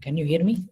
Can you hear me?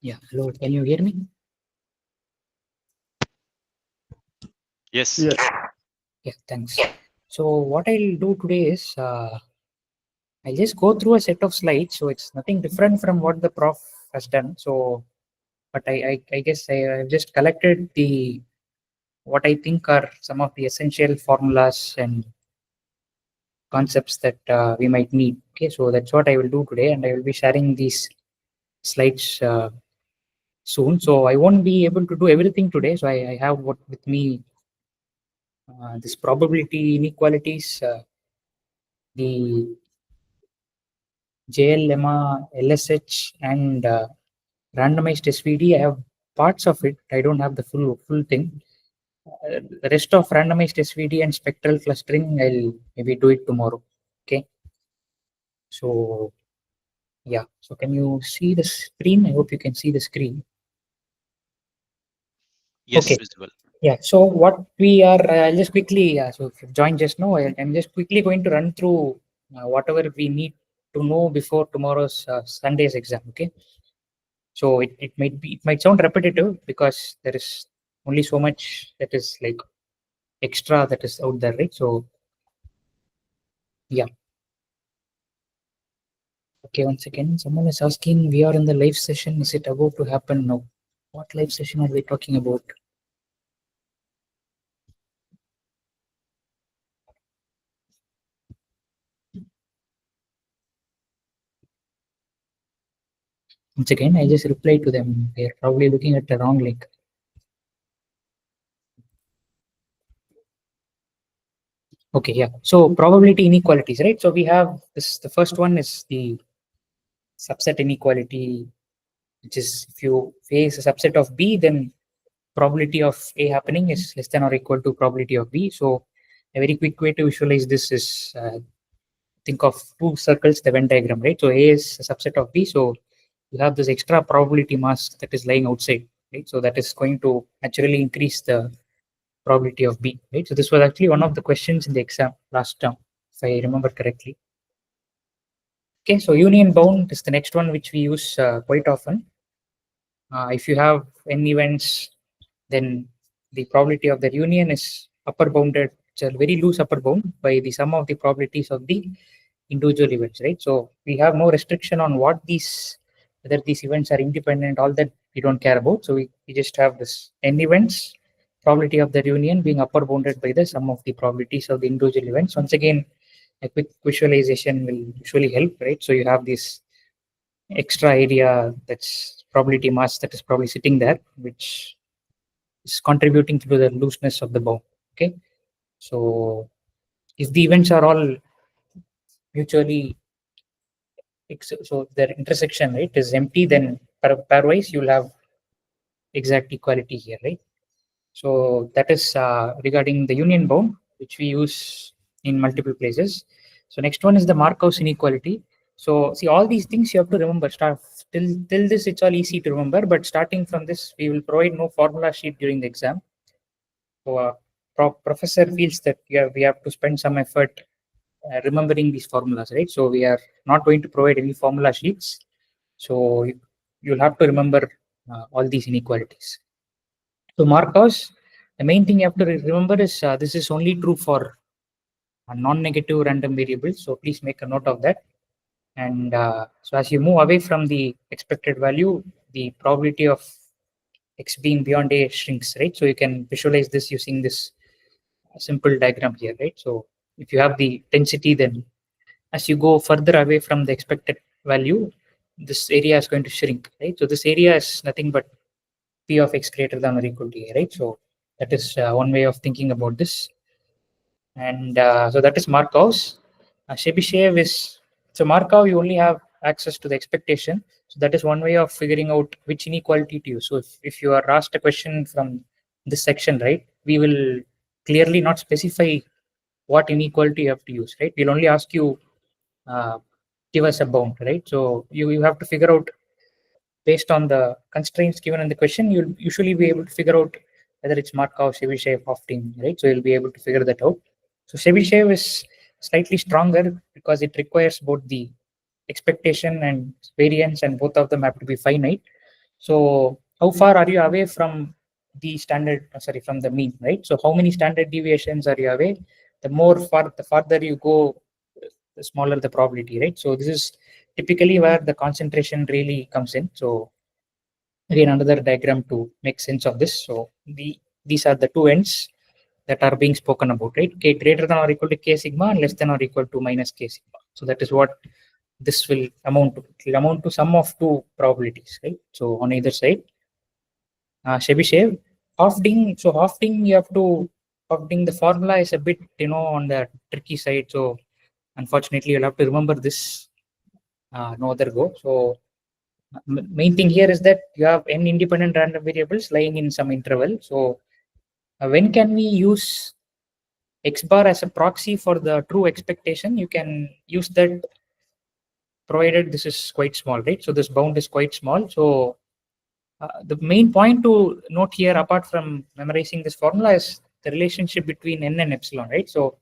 Yeah, hello, can you hear me? Yes. Yeah, thanks. So what I'll do today is I'll just go through a set of slides. So it's nothing different from what the prof has done. So, but I guess I've just collected the what I think are some of the essential formulas and concepts that we might need. Okay, so that's what I will do today, and I will be sharing these slides soon. So I won't be able to do everything today. So I have what with me this probability inequalities, the JL Lemma, LSH, and randomized SVD. I have parts of it. I don't have the full thing. The rest of randomized SVD and spectral clustering, I'll maybe do it tomorrow. Okay. So yeah. So can you see the screen? I hope you can see the screen. Yes, Okay. visible. Yeah. So what we are, I'll just quickly. So if you've joined just now, I'm just quickly going to run through whatever we need to know before tomorrow's Sunday's exam. Okay. So it might sound repetitive because there is only so much that is like extra that is out there, right? So yeah. Okay, one second. Someone is asking, we are in the live session. Is it about to happen? No. What live session are we talking about? Once again, I just replied to them. They're probably looking at the wrong link. Okay, yeah. So probability inequalities, right? So we have this. The first one is the subset inequality, which is if you face a subset of B, then probability of A happening is less than or equal to probability of B. So a very quick way to visualize this is think of two circles, the Venn diagram, right? So A is a subset of B. So you have this extra probability mass that is lying outside, right? So that is going to naturally increase the probability of B, right? So this was actually one of the questions in the exam last term, if I remember correctly. Okay, so union bound is the next one which we use quite often. If you have n events, then the probability of their union is upper bounded. It's a very loose upper bound by the sum of the probabilities of the individual events, right? So we have no restriction on what these, whether these events are independent, all that we don't care about. So we just have this n events, probability of their union being upper bounded by the sum of the probabilities of the individual events. Once again, a quick visualization will usually help, right? So you have this extra area that's probability mass that is probably sitting there, which is contributing to the looseness of the bound. Okay, so if the events are all mutually so their intersection, right, is empty, then pairwise you'll have exact equality here, right? So that is regarding the union bound, which we use in multiple places. So next one is the Markov's inequality. So see, all these things you have to remember. Start till this, it's all easy to remember. But starting from this, we will provide no formula sheet during the exam. So professor feels that we have to spend some effort remembering these formulas, right? So we are not going to provide any formula sheets. So you'll have to remember all these inequalities. So Markov's, the main thing you have to remember is this is only true for non-negative random variables. So please make a note of that. And so as you move away from the expected value, the probability of x being beyond a shrinks, right? So you can visualize this using this simple diagram here, right? So if you have the density, then as you go further away from the expected value, this area is going to shrink, right? So this area is nothing but p of x greater than or equal to a, right? So that is one way of thinking about this. And so that is Markov's. Chebyshev is, so Markov, you only have access to the expectation. So that is one way of figuring out which inequality to use. So if you are asked a question from this section, right, we will clearly not specify what inequality you have to use, right? We'll only ask you, give us a bound, right? So you have to figure out based on the constraints given in the question, you'll usually be able to figure out whether it's Markov, Chebyshev, Hofting, right? So you'll be able to figure that out. So Chebyshev is slightly stronger because it requires both the expectation and variance, and both of them have to be finite. So how far are you away from the standard, from the mean, right? So how many standard deviations are you away? The farther you go, the smaller the probability, right? So this is typically where the concentration really comes in. So again, another diagram to make sense of this. So these are the two ends that are being spoken about, right? K greater than or equal to k sigma and less than or equal to minus k sigma. So that is what this will amount to. It will amount to sum of two probabilities, right? So on either side. Chebyshev, Hofting. So Hofting, you have to Hofting. The formula is a bit, on the tricky side. So unfortunately, you'll have to remember this. No other go. So main thing here is that you have n independent random variables lying in some interval. So when can we use x bar as a proxy for the true expectation? You can use that provided this is quite small, right? So this bound is quite small. So the main point to note here, apart from memorizing this formula, is the relationship between n and epsilon, right? So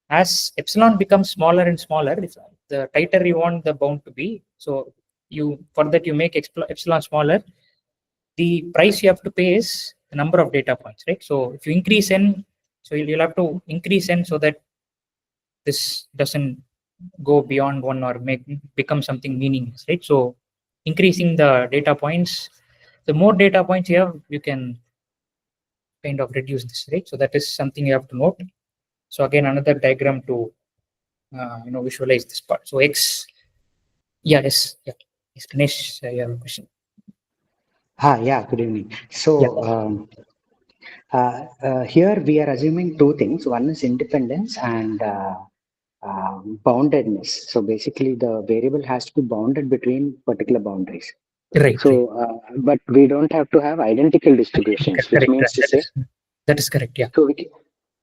as epsilon becomes smaller and smaller, the tighter you want the bound to be, so for that you make epsilon smaller, the price you have to pay is the number of data points, right? So if you increase n, so you'll have to increase n so that this doesn't go beyond one or become something meaningless, right? So increasing the data points, the more data points you have, you can kind of reduce this, right? So that is something you have to note. So again, another diagram to visualize this part. So x, yes, Ganesh, you have a question. Yeah, good evening. So here we are assuming two things. One is independence and boundedness. So basically the variable has to be bounded between particular boundaries. Right. So, but we don't have to have identical distributions, which means to say. That is correct, yeah. So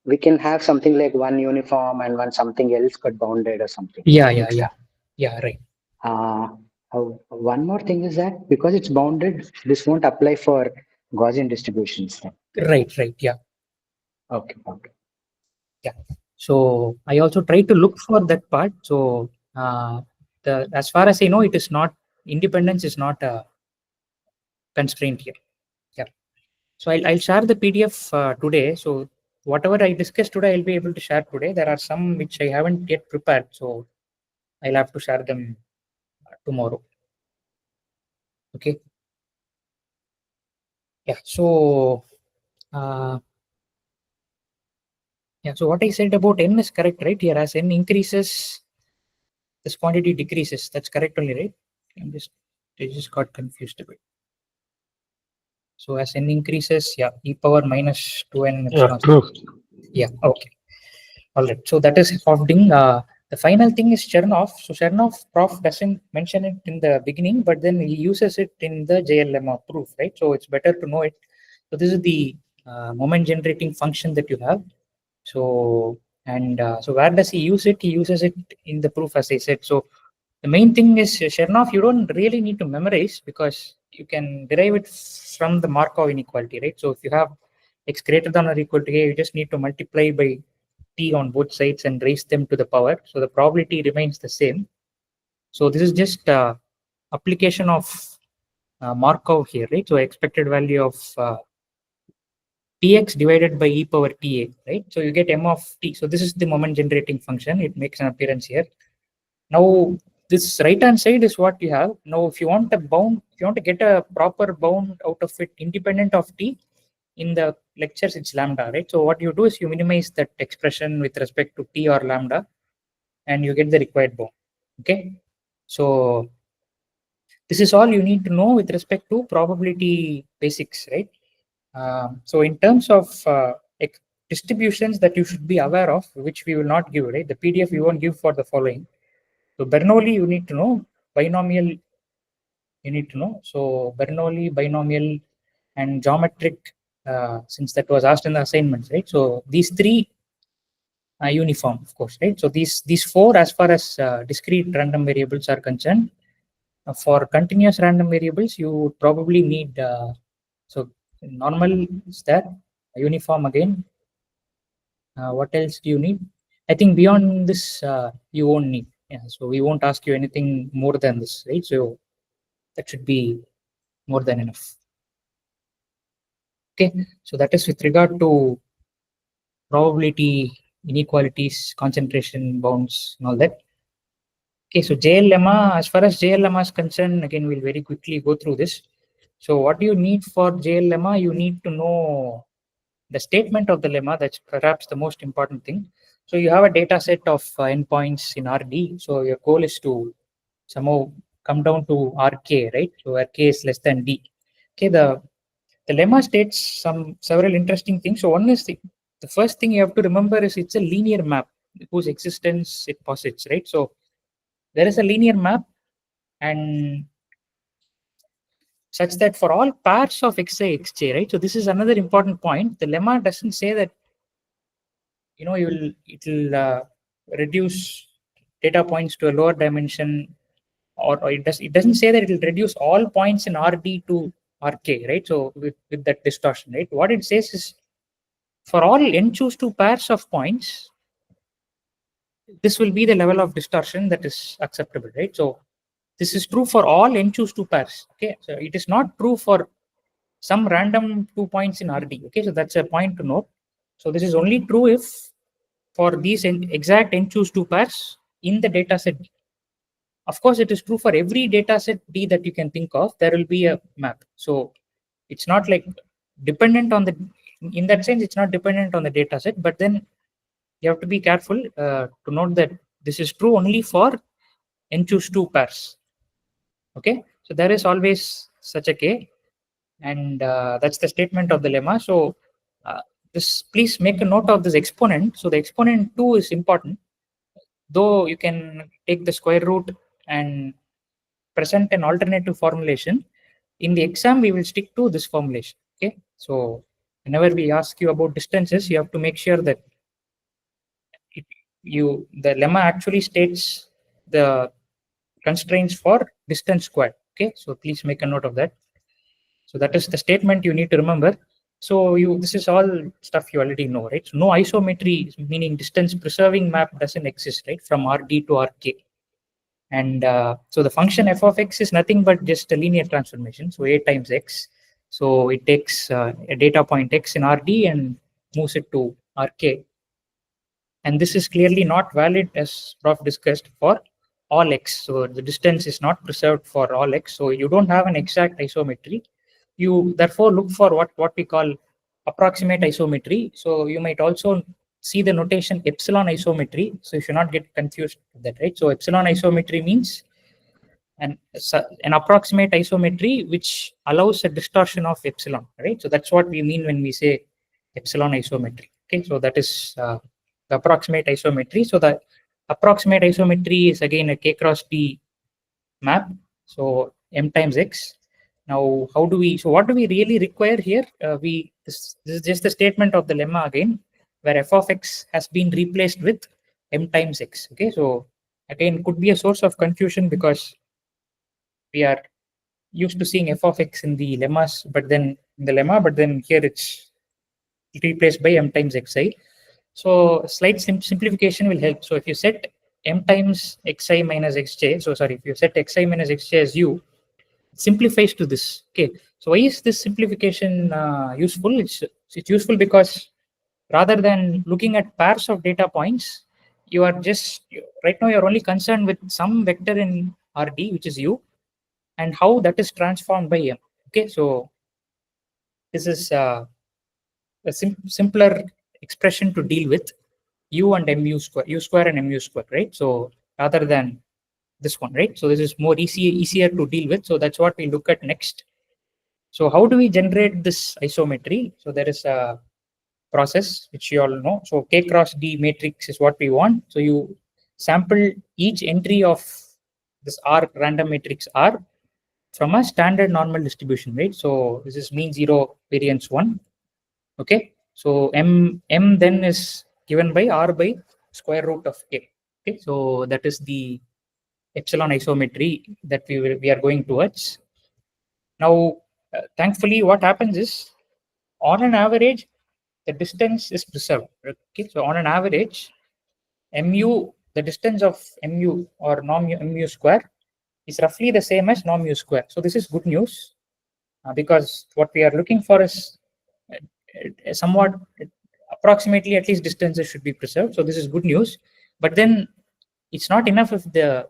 we can have something like one uniform and one something else, but bounded or something. Yeah, right. One more thing is that because it's bounded, this won't apply for Gaussian distributions. Then. Right, yeah. Okay. Yeah. So I also try to look for that part. So as far as I know, it is not, independence is not a constraint here. Yeah. So I'll share the PDF today. So whatever I discussed today, I'll be able to share today. There are some which I haven't yet prepared, so I'll have to share them tomorrow. Okay. Yeah. So so what I said about n is correct, right? Here, as n increases, this quantity decreases. That's correct only, right? I just got confused a bit. So as n increases, e power minus 2n. Yeah, true. Yeah, okay. All right. So that is Hofding. The final thing is Chernoff. So Chernoff, prof doesn't mention it in the beginning, but then he uses it in the JL lemma proof, right? So it's better to know it. So this is the moment generating function that you have. So so where does he use it? He uses it in the proof, as I said. So the main thing is Chernoff, you don't really need to memorize because you can derive it from the Markov inequality, right? So if you have x greater than or equal to a, you just need to multiply by t on both sides and raise them to the power. So the probability remains the same. So this is just application of Markov here, right? So expected value of tx divided by e power ta, right? So you get m of t. So this is the moment generating function. It makes an appearance here. Now this right hand side is what you have. Now if you want a bound, if you want to get a proper bound out of it independent of t, in the lectures it's lambda, right? So what you do is you minimize that expression with respect to t or lambda, and you get the required bound. Okay, so this is all you need to know with respect to probability basics, right? So in terms of distributions that you should be aware of, which we will not give, right? The PDF we won't give for the following. So Bernoulli you need to know, binomial you need to know. So Bernoulli, binomial, and geometric, since that was asked in the assignments, right? So these three are uniform, of course, right? So these four, as far as discrete random variables are concerned. For continuous random variables, you would probably need so normal is that, uniform again. What else do you need? I think beyond this you won't need. Yeah, so we won't ask you anything more than this, right? So that should be more than enough. Okay, so that is with regard to probability, inequalities, concentration bounds, and all that. Okay, so JL lemma, as far as JL lemma is concerned, again, we'll very quickly go through this. So what do you need for JL lemma? You need to know the statement of the lemma. That's perhaps the most important thing. So you have a data set of endpoints in RD. So your goal is to somehow come down to RK, right? So RK is less than D. Okay, the lemma states several interesting things. So one is the first thing you have to remember is it's a linear map whose existence it posits, right? So there is a linear map, and such that for all pairs of xi, xj, right? So this is another important point. The lemma doesn't say that it will reduce data points to a lower dimension, or it doesn't say that it will reduce all points in RD to RK, right? So with that distortion, right? What it says is for all n choose 2 pairs of points, this will be the level of distortion that is acceptable, right? So this is true for all n choose 2 pairs. Okay, so it is not true for some random 2 points in RD. Okay, so that's a point to note. So this is only true if for these exact n choose 2 pairs in the data set. Of course, it is true for every data set D that you can think of, there will be a map. So it's not like dependent on the, in that sense, it's not dependent on the data set, but then you have to be careful to note that this is true only for n choose 2 pairs. Okay, so there is always such a K, and that's the statement of the lemma. So please make a note of this exponent. So the exponent 2 is important, though you can take the square root and present an alternative formulation. In the exam, we will stick to this formulation. Okay, so whenever we ask you about distances, you have to make sure that the lemma actually states the constraints for distance squared. Okay, so please make a note of that. So that is the statement you need to remember. So this is all stuff you already know, right? So no isometry, meaning distance preserving map, doesn't exist, right? From RD to RK. And so the function f of x is nothing but just a linear transformation. So a times x. So it takes a data point x in RD and moves it to RK. And this is clearly not valid, as Prof discussed, for all x. So the distance is not preserved for all x. So you don't have an exact isometry. You therefore look for what we call approximate isometry. So you might also see the notation epsilon isometry. So you should not get confused with that, right? So epsilon isometry means an approximate isometry which allows a distortion of epsilon, right? So that's what we mean when we say epsilon isometry. Okay, so that is the approximate isometry. So the approximate isometry is again a k cross t map. So m times x. Now, what do we really require here? This is just the statement of the lemma again, where f of x has been replaced with m times x. Okay, so again, could be a source of confusion because we are used to seeing f of x in the lemmas, but then here it's replaced by m times xi. So slight simplification will help. So if you set m times xi minus xj. So sorry, if you set xi minus xj as u, it simplifies to this. Okay. So why is this simplification useful? It's useful because rather than looking at pairs of data points, you are just right now you're only concerned with some vector in Rd, which is u, and how that is transformed by m. Okay. So this is a simpler expression to deal with u and mu square, u square and mu square, right? So rather than this one, right? So this is more easier to deal with. So that's what we look at next. So how do we generate this isometry? So there is a process which you all know. So K cross D matrix is what we want. So you sample each entry of this R random matrix R from a standard normal distribution, right? So this is mean 0 variance 1. Okay. So M then is given by R by square root of K. Okay. So that is the epsilon isometry that we are going towards. Now, thankfully, what happens is on an average, the distance is preserved. Okay, so on an average, mu, the distance of mu or norm mu square is roughly the same as norm mu square. So this is good news because what we are looking for is somewhat approximately at least distances should be preserved. So this is good news. But then it's not enough if the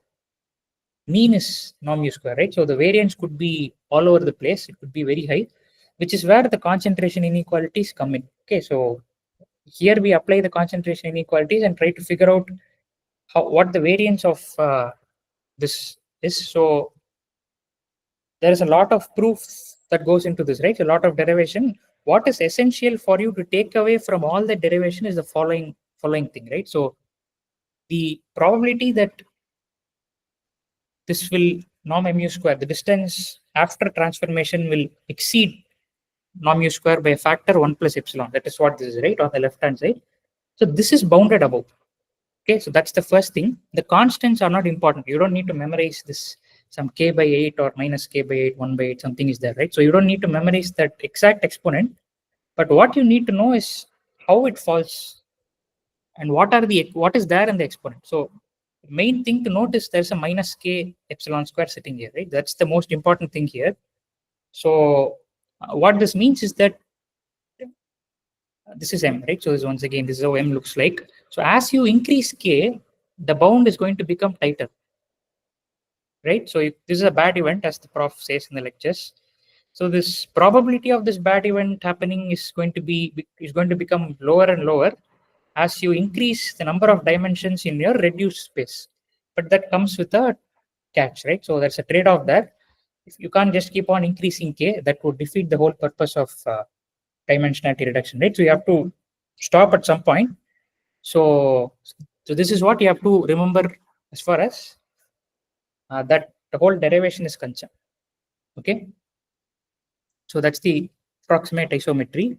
mean is norm mu square, right? So the variance could be all over the place. It could be very high, which is where the concentration inequalities come in. Okay, so here we apply the concentration inequalities and try to figure out what the variance of this is. So there is a lot of proof that goes into this, right? A lot of derivation. What is essential for you to take away from all the derivation is the following thing, right? So the probability that this will norm mu square, the distance after transformation will exceed norm mu square by a factor 1 plus epsilon. That is what this is, right, on the left hand side. So this is bounded above. Okay, so that's the first thing. The constants are not important. You don't need to memorize this some k by 8 or minus k by 8, 1 by 8, something is there, right? So you don't need to memorize that exact exponent. But what you need to know is how it falls and what is there in the exponent. So the main thing to note is there's a minus k epsilon square sitting here, right? That's the most important thing here. So what this means is that this is m, right? So this, once again, this is how m looks like. So as you increase k, the bound is going to become tighter, right? So this is a bad event, as the prof says in the lectures. So this probability of this bad event happening is going to become lower and lower as you increase the number of dimensions in your reduced space. But that comes with a catch, right? So there's a trade-off there. If you can't just keep on increasing k, that would defeat the whole purpose of dimensionality reduction, right? So you have to stop at some point. So this is what you have to remember as far as that the whole derivation is concerned. Okay. So that's the approximate isometry.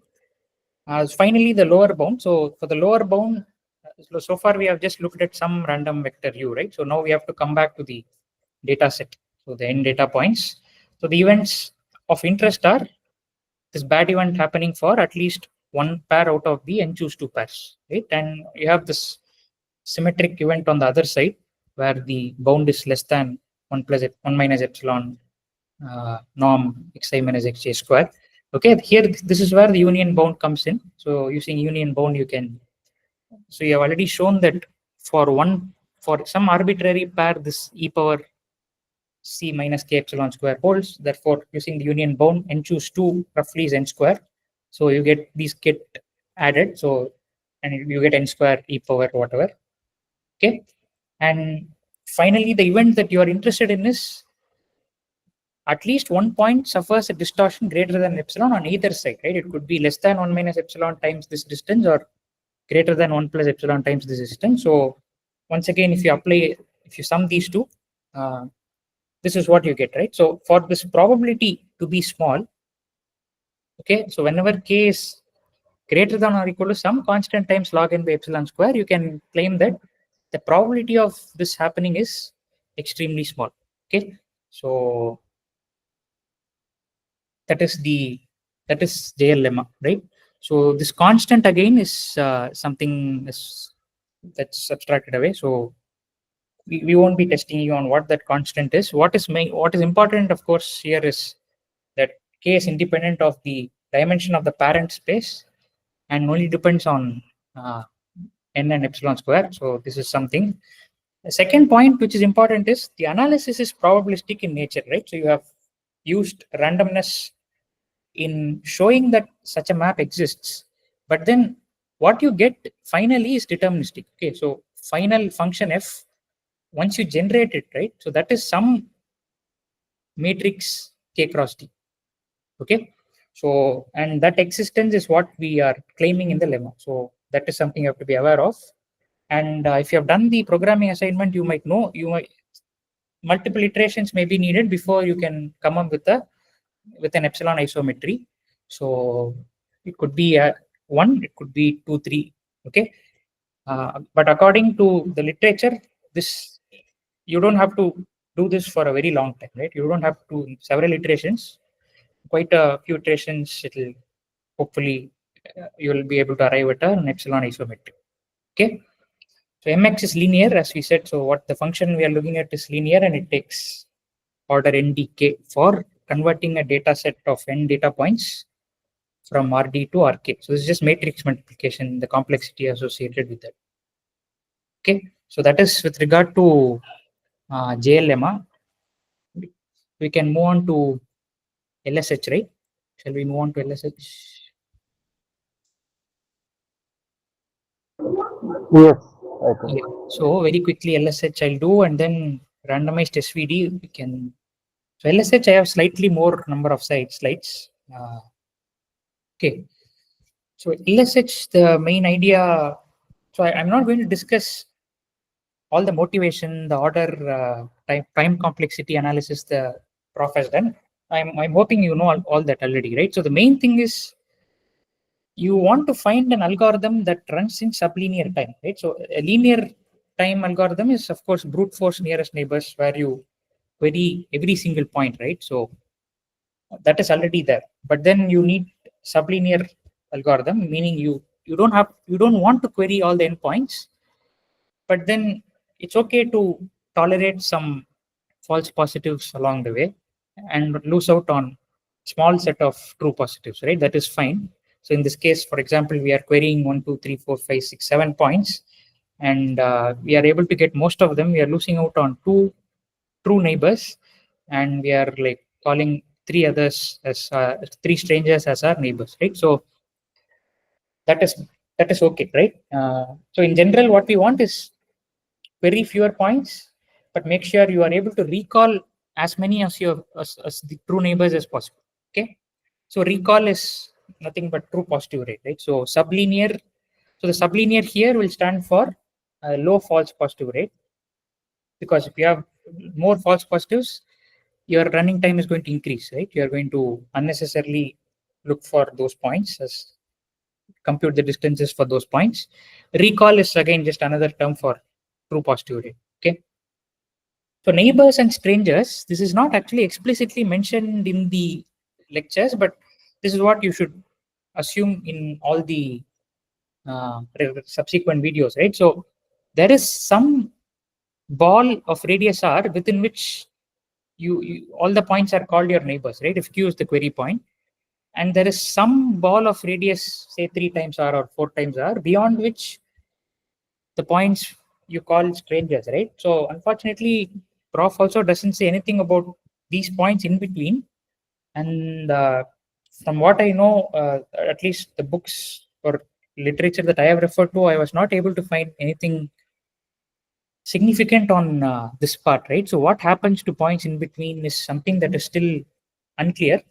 Finally, the lower bound. So for the lower bound, so far we have just looked at some random vector u, right? So now we have to come back to the data set. So the n data points. So the events of interest are this bad event happening for at least one pair out of the n choose 2 pairs, right? And you have this symmetric event on the other side where the bound is less than 1 minus epsilon norm xi minus xj square. Okay, here this is where the union bound comes in. So using union bound, you can. So you have already shown that for some arbitrary pair, this e power c minus k epsilon square holds. Therefore, using the union bound, n choose 2 roughly is n square. So you get these get added. So and you get n square e power whatever. Okay, and finally, the event that you are interested in is at least one point suffers a distortion greater than epsilon on either side, right? It could be less than 1 minus epsilon times this distance or greater than 1 plus epsilon times this distance. So once again, if you sum these two, this is what you get, right? So for this probability to be small, okay, so whenever k is greater than or equal to some constant times log n by epsilon square, you can claim that the probability of this happening is extremely small. Okay, so that is JL lemma, right? So this constant again is something that's subtracted away. So we won't be testing you on what that constant is. What is important, of course, here is that K is independent of the dimension of the parent space and only depends on n and epsilon square. So this is something. The second point, which is important, is the analysis is probabilistic in nature, right? So you have used randomness in showing that such a map exists, but then what you get finally is deterministic. Okay, so final function f, once you generate it, right? So that is some matrix k cross t. Okay, so and that existence is what we are claiming in the lemma. So that is something you have to be aware of. And if you have done the programming assignment, you might know multiple iterations may be needed before you can come up with an epsilon isometry. So it could be 1, it could be 2, 3. Okay, but according to the literature, this you don't have to do this for a very long time, right? You don't have to several iterations. Quite a few iterations, it'll hopefully you will be able to arrive at an epsilon isometry. Okay, so mx is linear, as we said. So what the function we are looking at is linear, and it takes order ndk for converting a data set of n data points from rd to rk. So this is just matrix multiplication, the complexity associated with that. Okay, so that is with regard to JL lemma. We can move on to LSH, right? Shall we move on to LSH? Yes, I think. Yeah. So very quickly LSH I'll do, and then randomized SVD we can. So LSH I have slightly more number of slides. Okay. So LSH, the main idea. So I'm not going to discuss all the motivation, the order, time complexity analysis the prof has done. I'm hoping you know all that already, right? So the main thing is you want to find an algorithm that runs in sublinear time, right? So a linear time algorithm is, of course, brute force nearest neighbors, where you query every single point, right? So that is already there. But then you need sublinear algorithm, meaning you don't want to query all the endpoints, but then it's okay to tolerate some false positives along the way and lose out on small set of true positives, right? That is fine. So in this case, for example, we are querying 1, 2, 3, 4, 5, 6, 7 points, and we are able to get most of them. We are losing out on 2 true neighbors, and we are like calling 3 others as 3 strangers as our neighbors, right? So that is okay, right? So in general, what we want is very fewer points, but make sure you are able to recall as many as the true neighbors as possible. Okay, so recall is nothing but true positive rate, right? So sublinear. So the sublinear here will stand for low false positive rate, because if you have more false positives, your running time is going to increase, right? You are going to unnecessarily look for those points, as compute the distances for those points. Recall is again just another term for true positive rate. Okay. So neighbors and strangers, this is not actually explicitly mentioned in the lectures, but this is what you should assume in all the subsequent videos, right? So there is some ball of radius r within which you all the points are called your neighbors, right? If q is the query point, and there is some ball of radius, say 3 times r or 4 times r, beyond which the points you call strangers, right? So unfortunately, prof also doesn't say anything about these points in between. And from what I know, at least the books or literature that I have referred to, I was not able to find anything significant on this part, right? So what happens to points in between is something that is still unclear.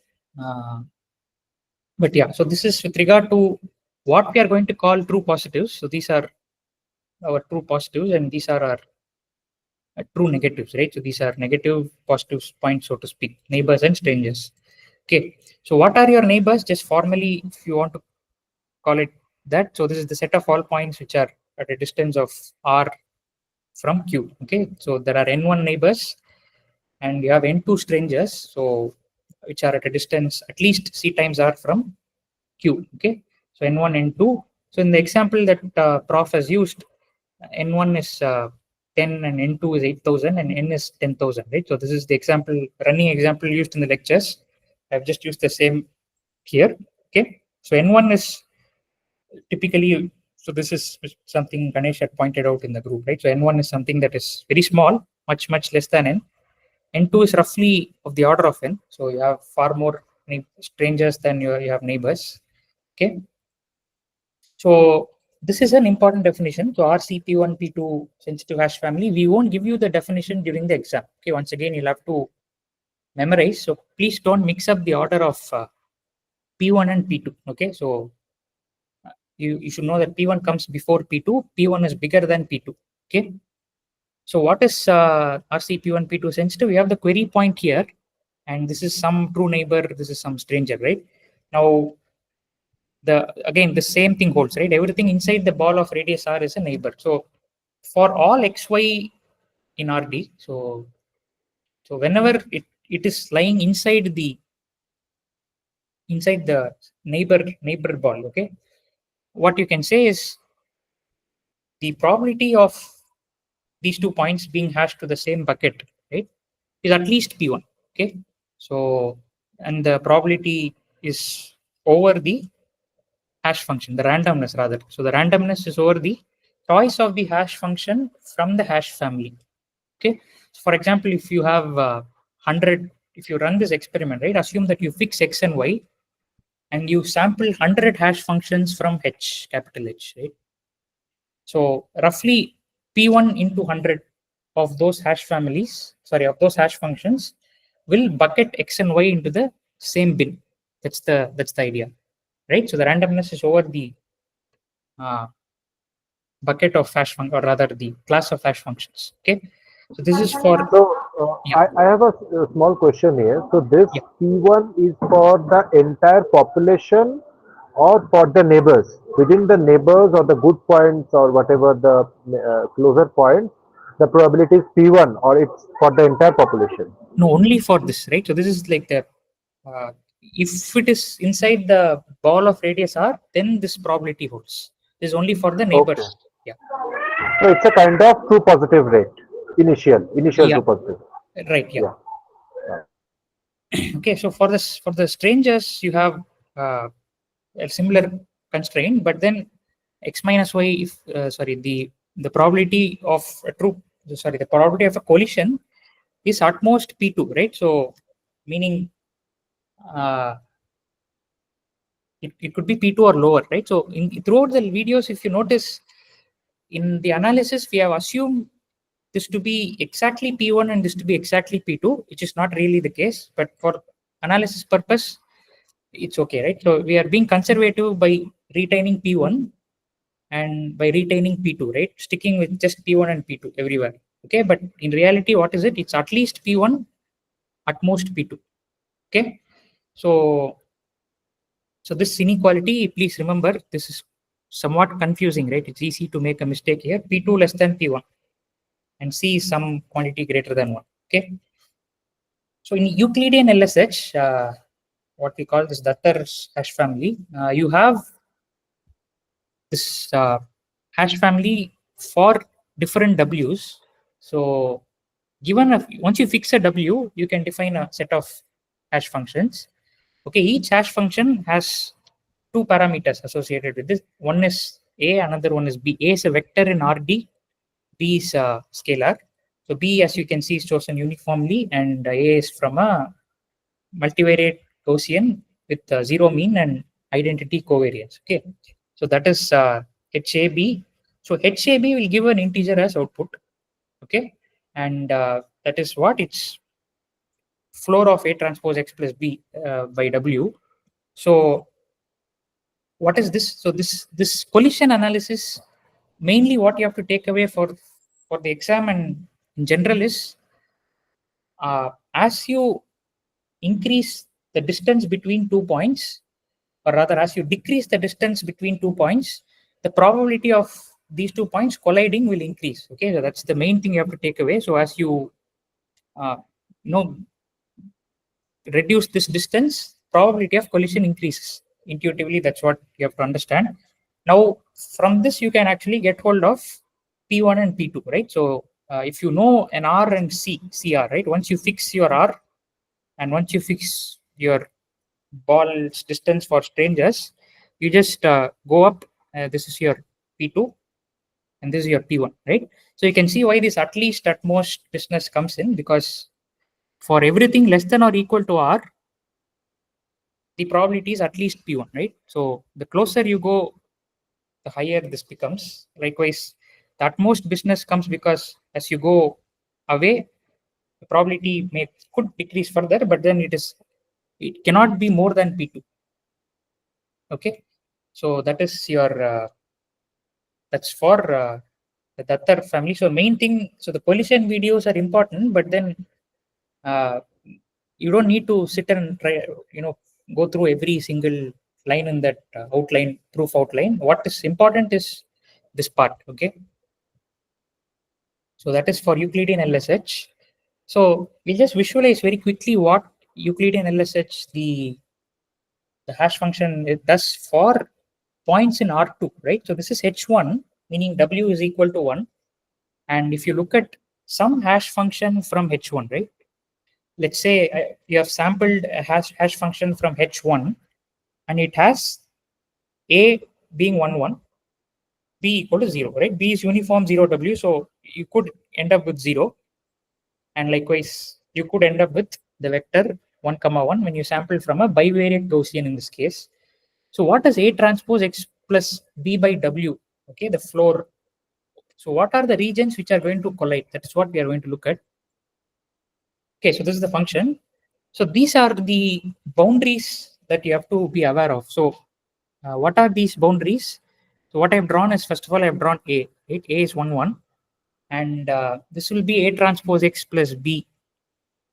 But yeah, so this is with regard to what we are going to call true positives. So these are our true positives, and these are our true negatives, right? So these are negative positive points, so to speak, neighbors and strangers. Okay, so what are your neighbors? Just formally, if you want to call it that. So this is the set of all points which are at a distance of r from q. Okay, so there are n1 neighbors, and you have n2 strangers, so which are at a distance at least c times r from q. Okay, so n1, n2. So in the example that prof has used, n1 is 10 and N2 is 8,000 and N is 10,000, right? So this is the example, running example used in the lectures. I've just used the same here. Okay. So N1 is typically, so this is something Ganesh had pointed out in the group, right? So N1 is something that is very small, much less than N. N2 is roughly of the order of N. So you have far more strangers than you have neighbors. Okay. So this is an important definition. So RC P1, P2 sensitive hash family. We won't give you the definition during the exam. Okay. Once again, you'll have to memorize. So please don't mix up the order of P1 and P2. Okay. So you should know that P1 comes before P2. P1 is bigger than P2. Okay. So what is RC P1, P2 sensitive? We have the query point here, and this is some true neighbor. This is some stranger, right? Now, again the same thing holds, right? Everything inside the ball of radius R is a neighbor. So for all xy in RD, so whenever it is lying inside the neighbor ball, okay, what you can say is the probability of these 2 points being hashed to the same bucket, right, is at least P1. Okay. So, and the probability is over the hash function, the randomness rather. So the randomness is over the choice of the hash function from the hash family. Okay. So for example, if you have 100, if you run this experiment, right, assume that you fix X and Y and you sample 100 hash functions from H, capital H, right? So roughly P1 into 100 of those hash families, sorry, of those hash functions will bucket X and Y into the same bin. That's the idea, right? So the randomness is over the bucket of hash function, or rather the class of hash functions. Okay. So this is for. So Yeah. I have a small question here. So this Yeah. P1 is for the entire population or for the neighbors? Within the neighbors or the good points or whatever the closer points, the probability is P1 or it's for the entire population? No, only for this, right? So this is like the if it is inside the ball of radius R, then this probability holds. This is only for the neighbors. Okay. Yeah. So it's a kind of true positive rate, initial Yeah. true positive. Right. Yeah. Yeah. Okay. So for the strangers, you have a similar constraint, but then X minus Y, if sorry, the probability of a the probability of a collision is at most P2, right? So meaning it could be P2 or lower, right? So throughout the videos, if you notice, in the analysis, we have assumed this to be exactly P1 and this to be exactly P2, which is not really the case, but for analysis purpose, it's okay, right? So we are being conservative by retaining P1 and by retaining P2, right? Sticking with just P1 and P2 everywhere. Okay, but in reality, what is it? It's at least P1, at most P2. Okay, so this inequality, please remember, this is somewhat confusing, right? It's easy to make a mistake here. P2 less than P1 and C is some quantity greater than 1. Okay. So in Euclidean LSH, what we call this Dattar's hash family, you have this hash family for different W's. So given once you fix a W, you can define a set of hash functions. Okay, each hash function has 2 parameters associated with this. One is A, another one is B. A is a vector in RD, B is a scalar. So B, as you can see, is chosen uniformly, and A is from a multivariate Gaussian with 0 mean and identity covariance. Okay, so that is HAB. So HAB will give an integer as output. Okay, and that is what it's floor of A transpose X plus B by W. So what is this? So this collision analysis, mainly what you have to take away for the exam and in general is as you increase the distance between 2 points, or rather as you decrease the distance between 2 points, the probability of these 2 points colliding will increase. Okay, so that's the main thing you have to take away. So as you reduce this distance, probability of collision increases. Intuitively, that's what you have to understand. Now, from this, you can actually get hold of P1 and P2, right? So if you know an R and CR, right? Once you fix your R and once you fix your ball's distance for strangers, you just go up. This is your P2 and this is your P1, right? So you can see why this at least at most business comes in, because for everything less than or equal to R, the probability is at least P1, right? So the closer you go, the higher this becomes. Likewise, the utmost business comes because as you go away, the probability could decrease further, but then it cannot be more than P2. Okay, so that is your that's for the Dattar family. So main thing, so the collision videos are important, but then you don't need to sit and try, go through every single line in that outline, proof outline. What is important is this part. Okay, so that is for Euclidean LSH. So we'll just visualize very quickly what Euclidean LSH, the hash function, it does for points in R2, right? So this is H1, meaning W is equal to 1. And if you look at some hash function from H1, right? Let's say you have sampled a hash function from H1 and it has A being 1, 1, B equal to 0, right? B is uniform 0 W. So you could end up with 0. And likewise, you could end up with the vector 1, 1 when you sample from a bivariate Gaussian in this case. So what is A transpose X plus B by W? Okay, the floor. So what are the regions which are going to collide? That is what we are going to look at. Okay, so this is the function. So these are the boundaries that you have to be aware of. So what are these boundaries? So what I've drawn is, first of all, I've drawn A. Right? A is 1, 1. And this will be A transpose X plus B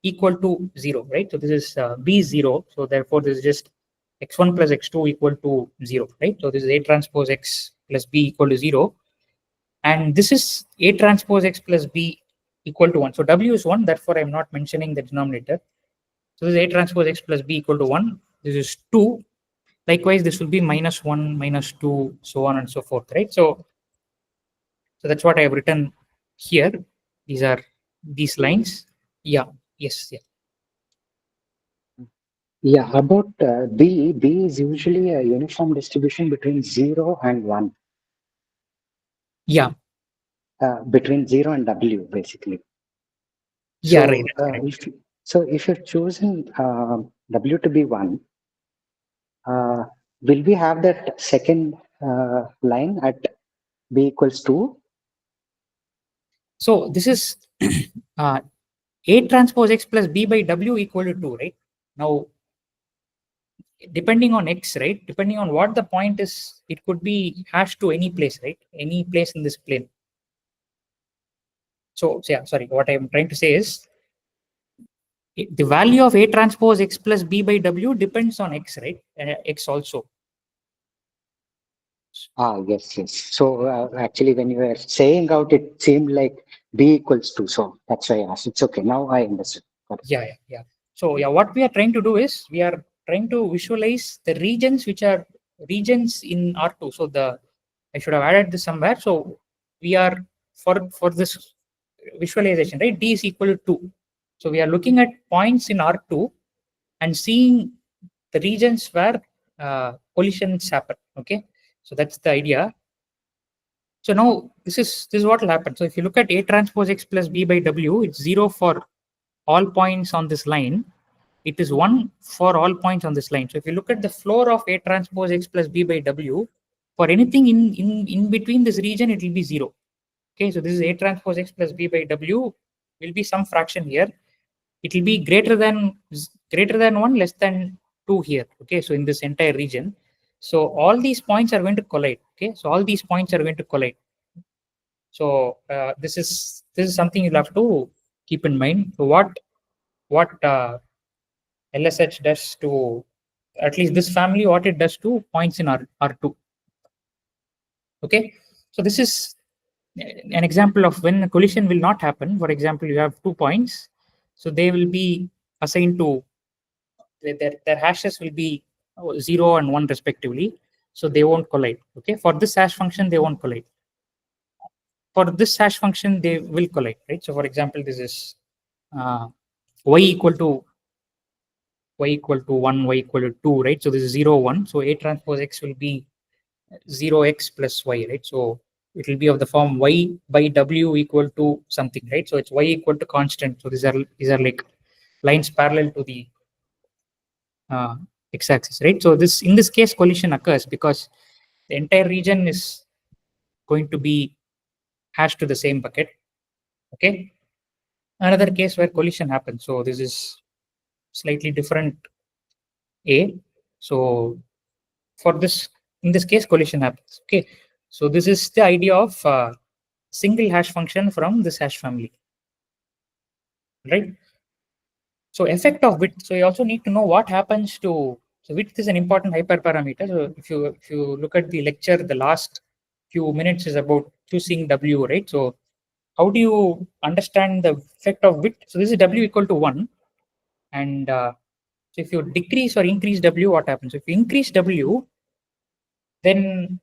equal to 0, right? So this is B 0. So therefore, this is just x1 plus x2 equal to 0, right? So this is A transpose X plus B equal to 0. And this is A transpose X plus B equal to 1. So W is 1. Therefore, I'm not mentioning the denominator. So this is A transpose X plus B equal to 1. This is 2. Likewise, this will be minus 1, minus 2, so on and so forth, right? So that's what I have written here. These are these lines. Yeah. Yes. Yeah. Yeah, about B is usually a uniform distribution between 0 and 1. Yeah. Between 0 and W, basically. Yeah. So, Right. if you're choosing W to be 1, will we have that second line at B equals 2? So this is A transpose X plus B by W equal to 2, right? Now, depending on X, right? Depending on what the point is, it could be hashed to any place, right? Any place in this plane. So yeah, sorry, what I'm trying to say is the value of A transpose X plus B by W depends on X, right? X also. Yes. So actually, when you were saying out, it seemed like B equals 2. So that's why I asked. It's okay. Now I understood. Yeah. So yeah, what we are trying to do is we are trying to visualize the regions which are regions in R2. So I should have added this somewhere. So we are for this visualization, right? D is equal to 2. So we are looking at points in R2 and seeing the regions where collisions happen. Okay, so that's the idea. So now this is what will happen. So if you look at A transpose X plus B by W, it's 0 for all points on this line. It is 1 for all points on this line. So if you look at the floor of A transpose X plus B by W, for anything in between this region, it will be 0. Okay, so this is A transpose X plus B by W will be some fraction here. It will be greater than 1, less than 2 here. Okay, so in this entire region. So all these points are going to collide. Okay, so all these points are going to collide. So this is something you'll have to keep in mind. So what LSH does to at least this family, what it does to points in R2. Okay, so this is an example of when a collision will not happen. For example, you have 2 points, so they will be assigned to their hashes will be 0 and 1 respectively, so they won't collide. Okay, for this hash function they won't collide. for this hash function, they will collide, right? So for example, this is y equal to 1, y equal to 2, right? So this is 0, 1. So A transpose X will be 0x plus y, right? So it will be of the form y by w equal to something, right? So it's y equal to constant. So these are like lines parallel to the x-axis, right? So this, in this case, collision occurs because the entire region is going to be hashed to the same bucket. Okay. Another case where collision happens. So this is slightly different A. So for this, in this case, collision happens. Okay. So this is the idea of single hash function from this hash family, right? So effect of width. So you also need to know what happens to. So width is an important hyperparameter. So if you look at the lecture, the last few minutes is about choosing W, right? So how do you understand the effect of width? So this is W equal to 1, and so if you decrease or increase W, what happens? If you increase W, then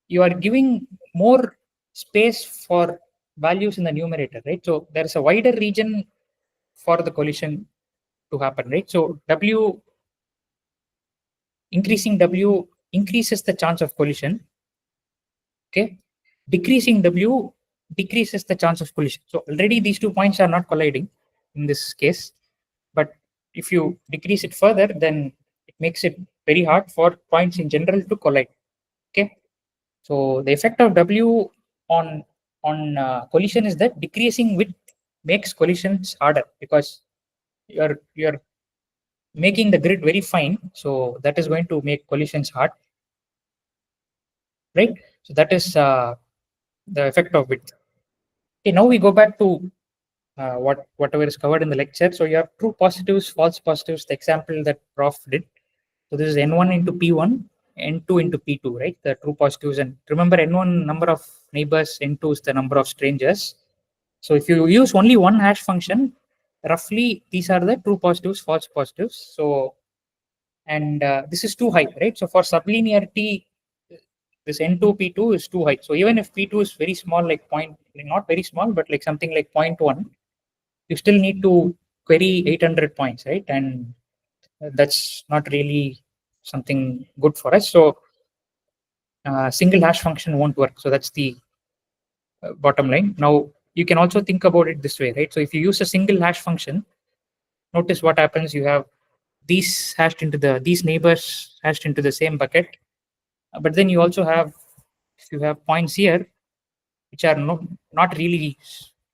you are giving more space for values in the numerator, right? So there is a wider region for the collision to happen, right? So increasing W increases the chance of collision. Okay, decreasing W decreases the chance of collision. So already these 2 points are not colliding in this case, but if you decrease it further, then it makes it very hard for points in general to collide. Okay, so the effect of W on collision is that decreasing width makes collisions harder because you're making the grid very fine, so that is going to make collisions hard, right? So that is the effect of width. Okay, now we go back to whatever is covered in the lecture. So you have true positives, false positives, the example that Prof did. So this is N1 into P1, N2 into P2, right? The true positives. And remember, N1 number of neighbors, N2 is the number of strangers. So if you use only one hash function, roughly these are the true positives, false positives. So, and this is too high, right? So for sublinearity, this N2 P2 is too high. So even if P2 is very small, like not very small, but like something like 0.1, you still need to query 800 points, right? And that's not really something good for us. So single hash function won't work. So that's the bottom line. Now you can also think about it this way, right? So if you use a single hash function, notice what happens. You have these neighbors hashed into the same bucket, but then you also have, if you have points here which are not really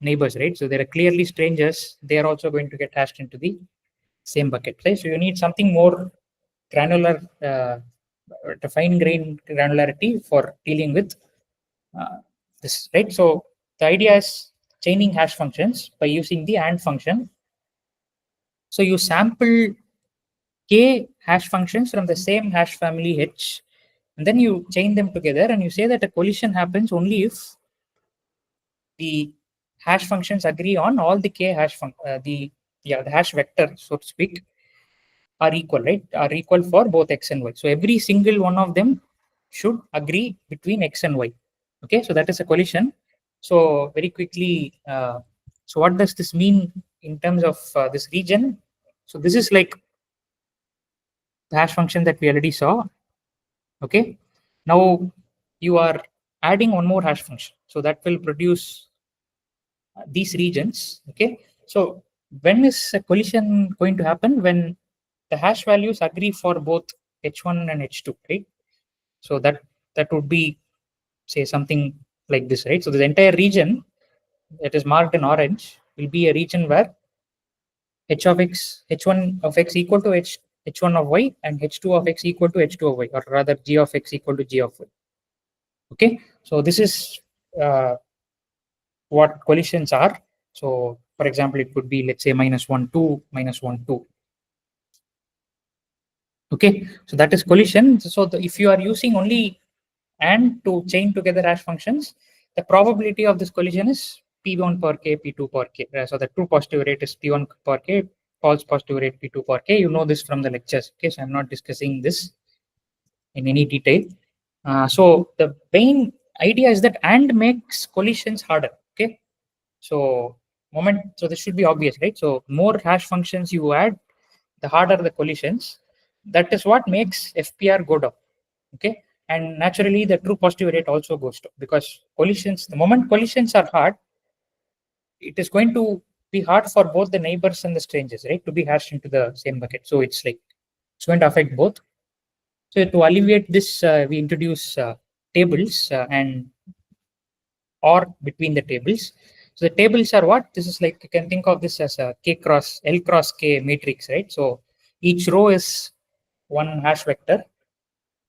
neighbors, right? So they are clearly strangers. They are also going to get hashed into the same bucket, right? So you need something more granular, fine grained granularity for dealing with this, right? So the idea is chaining hash functions by using the AND function. So you sample k hash functions from the same hash family H, and then you chain them together, and you say that a collision happens only if the hash functions agree on all the k hash the hash vector, so to speak, are equal, right? Are equal for both x and y. So every single one of them should agree between x and y. Okay, so that is a collision. So very quickly, so what does this mean in terms of this region? So this is like the hash function that we already saw. Okay, now you are adding one more hash function, so that will produce these regions. Okay, so when is a collision going to happen? When the hash values agree for both h1 and h2, right? So that would be, say, something like this, right? So the entire region that is marked in orange will be a region where h1 of x equal to h1 of y, and h2 of x equal to h2 of y, or rather g of x equal to g of y. Okay, so this is what collisions are. So for example, it could be, let's say, -1 2 -1 2. Okay, so that is collision. So if you are using only AND to chain together hash functions, the probability of this collision is p1 per k, p2 per k. So the true positive rate is p1 per k, false positive rate p2 per k. You know this from the lectures. Okay, so I'm not discussing this in any detail. So the main idea is that and makes collisions harder. Okay, so this should be obvious, right? So more hash functions you add, the harder the collisions. That is what makes FPR go down. Okay, and naturally the true positive rate also goes down because collisions. The moment collisions are hard, it is going to be hard for both the neighbors and the strangers, right, to be hashed into the same bucket. So it's going to affect both. So to alleviate this, we introduce tables and or between the tables. So the tables are what? This is like, you can think of this as a L cross K matrix, right? So each row is one hash vector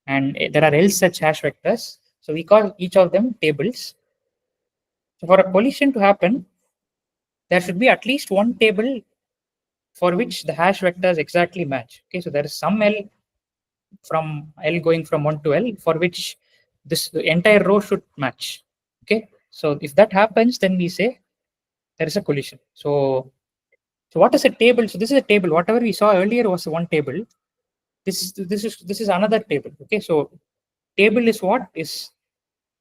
and there are L such hash vectors. So we call each of them tables. So for a collision to happen, there should be at least one table for which the hash vectors exactly match. Okay, so there is some L from L going from 1 to L for which the entire row should match. Okay, so if that happens, then we say there is a collision. So what is a table? So this is a table. Whatever we saw earlier was one table. This is another table. Okay, so table is what is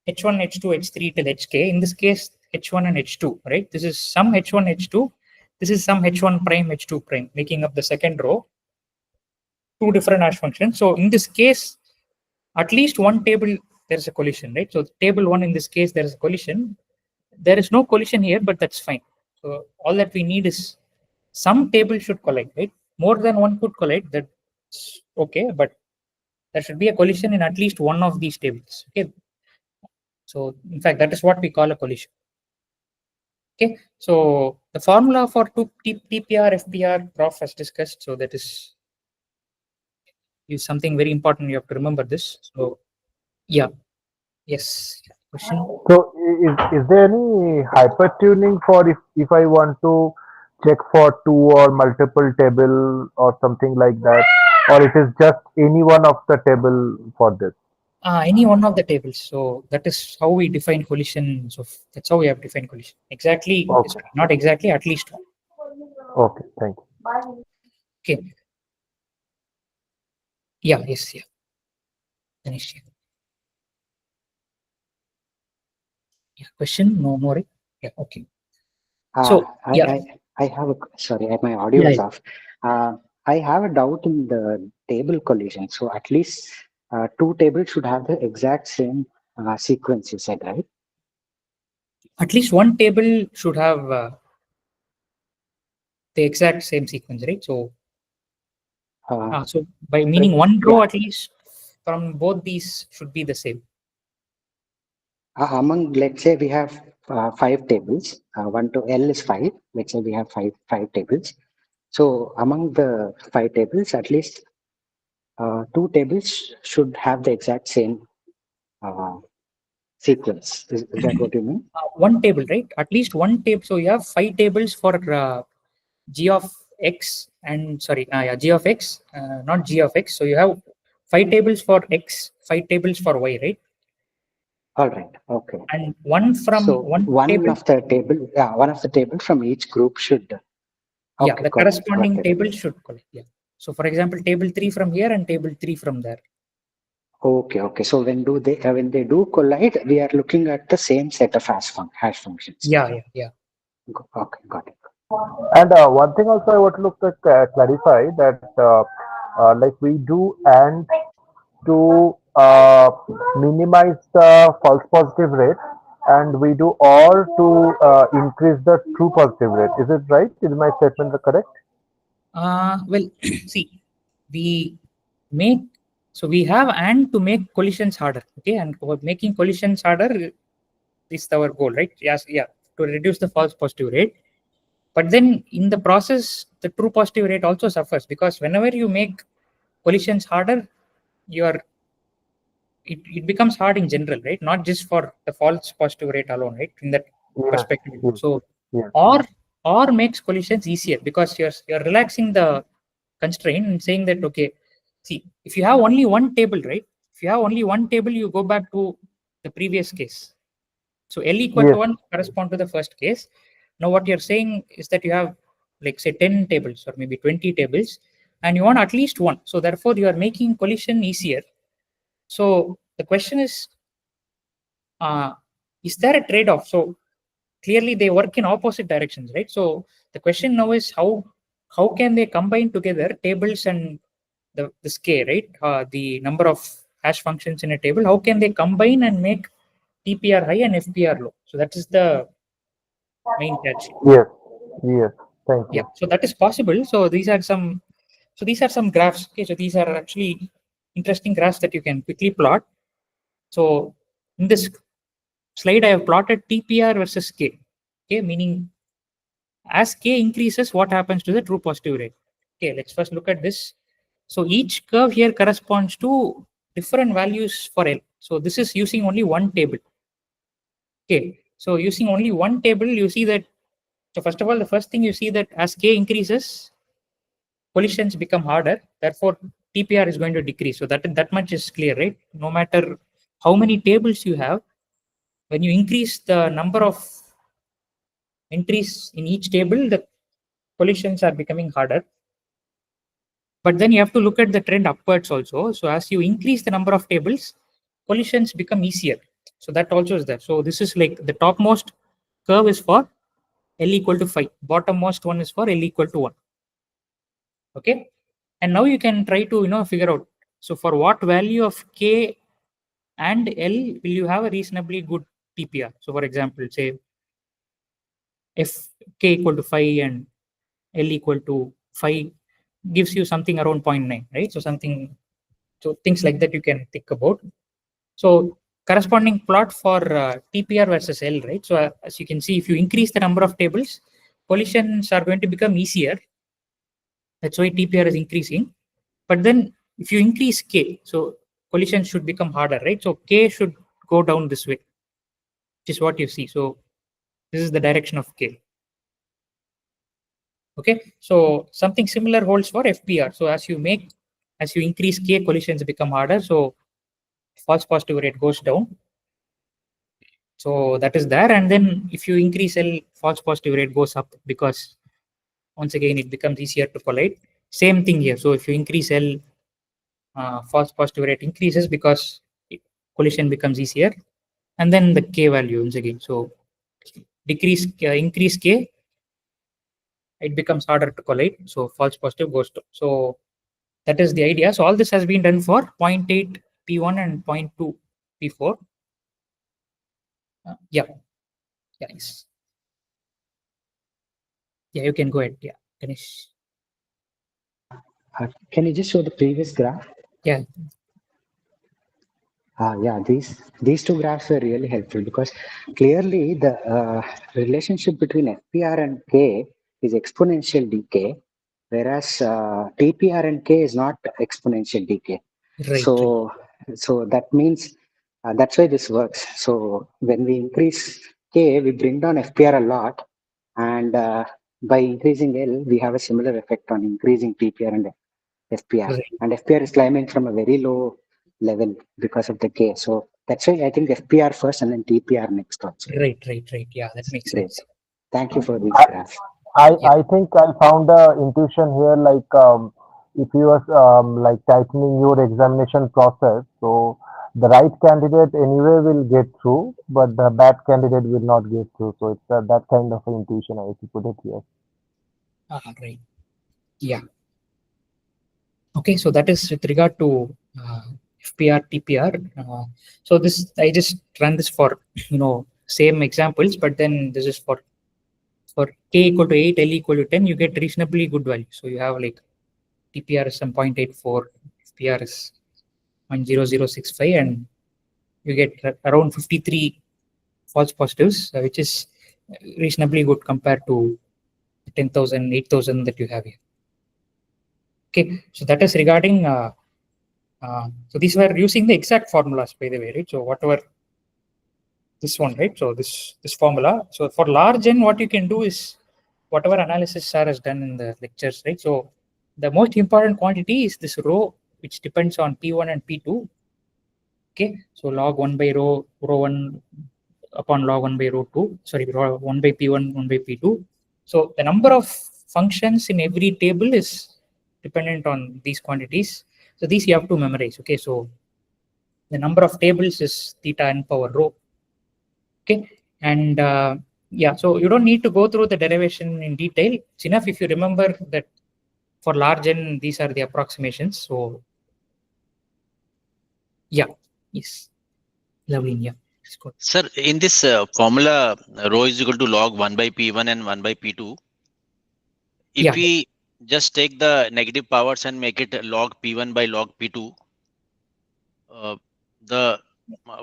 H1, H2, H3 till Hk. In this case, H1 and H2, right? This is some H1, H2. This is some H1 prime, H2 prime, making up the second row. Two different hash functions. So in this case, at least one table, there's a collision, right? So table 1, in this case, there is a collision. There is no collision here, but that's fine. So all that we need is some table should collide, right? More than one could collide, that's okay, but there should be a collision in at least one of these tables. Okay. So in fact, that is what we call a collision. Okay. So the formula for TPR, FPR, Prof has discussed. So that is something very important. You have to remember this. So yeah. Yes. Question. So is there any hypertuning for if I want to check for two or multiple table or something like that, or it is just any one of the table for this? Any one of the tables. So that is how we define collision. So that's how we have defined collision. Exactly, Okay. not exactly, at least one. Okay, thank you. Okay. Yeah. Yes. Yeah. Finish. Yeah. Question? No more. Yeah. Okay. So yeah. I have a sorry, my audio Yeah, was yeah. off. I have a doubt in the table collision. So at least two tables should have the exact same sequence. You said, right? At least one table should have the exact same sequence, right? So, so by meaning one row, at least from both these should be the same. Among, let's say we have 5 tables. 1 to L is 5. Let's say we have five tables. So among the 5 tables, at least 2 tables should have the exact same sequence. Is that what you mean? One table, right? At least one table. So you have 5 tables for g of x and g of x, not g of x. So you have 5 tables for x, 5 tables for y, right? All right. Okay. And one from one table. of the table from each group should. Okay, Yeah, the corresponding table should collect. Yeah. So for example, table 3 from here and table 3 from there. Okay. So when they do collide, we are looking at the same set of hash functions. Yeah. Okay, got it. And one thing also I would look at clarify that like we do and to minimize the false positive rate, and we do or to increase the true positive rate. Is it right? Is my statement correct? Well, see, we make, so we have and to make collisions harder. Okay, and for making collisions harder is our goal, right? Yes, yeah, to reduce the false positive rate. But then in the process, the true positive rate also suffers because whenever you make collisions harder, it becomes hard in general, right? Not just for the false positive rate alone, right? In that perspective. So or makes collisions easier because you're relaxing the constraint and saying that, okay, see, if you have only one table, right? If you have only one table, you go back to the previous case. So L equal to 1 correspond to the first case. Now what you're saying is that you have, like, say 10 tables or maybe 20 tables and you want at least one. So therefore you are making collision easier. So the question is, is there a trade-off? So clearly they work in opposite directions, right? So the question now is how can they combine together tables and this k, right? The number of hash functions in a table. How can they combine and make TPR high and FPR low? So that is the main catch. Yes, yes. Thank Yeah, you. so that is possible. So these are some graphs. Okay, so these are actually interesting graphs that you can quickly plot. So in this slide, I have plotted TPR versus K. Okay, meaning as K increases, what happens to the true positive rate? Okay, let's first look at this. So each curve here corresponds to different values for L. So this is using only one table. Okay, so using only one table, you see that. So first of all, the first thing you see that as K increases, collisions become harder. Therefore, TPR is going to decrease. So that much is clear, right? No matter how many tables you have, when you increase the number of entries in each table, the collisions are becoming harder. But then you have to look at the trend upwards also. So as you increase the number of tables, collisions become easier. So that also is there. So this is like the topmost curve is for L equal to 5. Bottommost one is for L equal to 1. Okay. And now you can try to figure out. So for what value of K and L will you have a reasonably good TPR? So for example, say if K equal to 5 and L equal to 5 gives you something around 0.9, right? So things like that you can think about. So corresponding plot for TPR versus L, right? So as you can see, if you increase the number of tables, collisions are going to become easier. That's why TPR is increasing. But then if you increase K, so collisions should become harder, right? So K should go down this way, which is what you see. So this is the direction of K. Okay, so something similar holds for FPR. So as you increase K, collisions become harder. So false positive rate goes down. So that is there. And then if you increase L, false positive rate goes up because once again it becomes easier to collide. Same thing here. So if you increase L, false positive rate increases because collision becomes easier. And then the K value once again. So increase K, it becomes harder to collide. So false positive goes down. So that is the idea. So all this has been done for 0.8 P1 and 0.2 P4. Yeah. Yes. Yeah, you can go ahead. Yeah, Ganesh. Can you just show the previous graph? Yeah. Yeah, these two graphs were really helpful because clearly the relationship between FPR and K is exponential decay, whereas TPR and K is not exponential decay. Right. So that means that's why this works. So when we increase K, we bring down FPR a lot, and by increasing L, we have a similar effect on increasing TPR and FPR. Right. And FPR is climbing from a very low level because of the K. So that's why I think FPR first and then TPR next also. Right. Yeah, that makes Great. sense. Thank you for these graphs. I think I found a intuition here, like if you are like tightening your examination process, so the right candidate anyway will get through, but the bad candidate will not get through. So it's that kind of intuition, I should put it here. Right. Yeah. Okay, so that is with regard to FPR, TPR. So this I just ran this for same examples, but then this is for K equal to 8, L equal to 10, you get reasonably good value. So you have like TPR is some 0.84, FPR is 0.0065, and you get around 53 false positives, which is reasonably good compared to 10,000, 8,000 that you have here. Okay, so that is regarding. So these were using the exact formulas, by the way, right? So whatever this one, right? So this formula. So for large n, what you can do is whatever analysis Sir has done in the lectures, right? So the most important quantity is this rho, which depends on P1 and P2. Okay, so log 1 by rho 1 upon log 1 by rho 2. Sorry, rho 1 by P1, 1 by P2. So the number of functions in every table is dependent on these quantities. So these you have to memorize. Okay, so the number of tables is theta n power rho. Okay, and yeah, so you don't need to go through the derivation in detail. It's enough if you remember that for large n, these are the approximations. So yeah, yes, lovely. Yeah, it's good. Sir, in this formula, rho is equal to log 1 by P1 and 1 by P2. If Yeah. we just take the negative powers and make it log P1 by log P2, the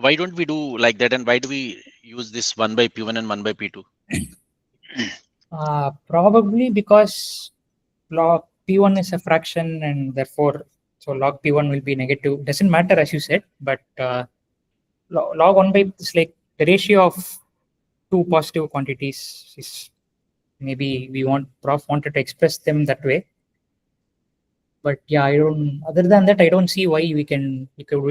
why don't we do like that, and why do we use this 1 by P1 and 1 by P2? Probably because log P1 is a fraction and therefore, so log P1 will be negative. Doesn't matter as you said, but log 1 by is like the ratio of two positive quantities is maybe prof wanted to express them that way. But yeah, other than that, I don't see why we could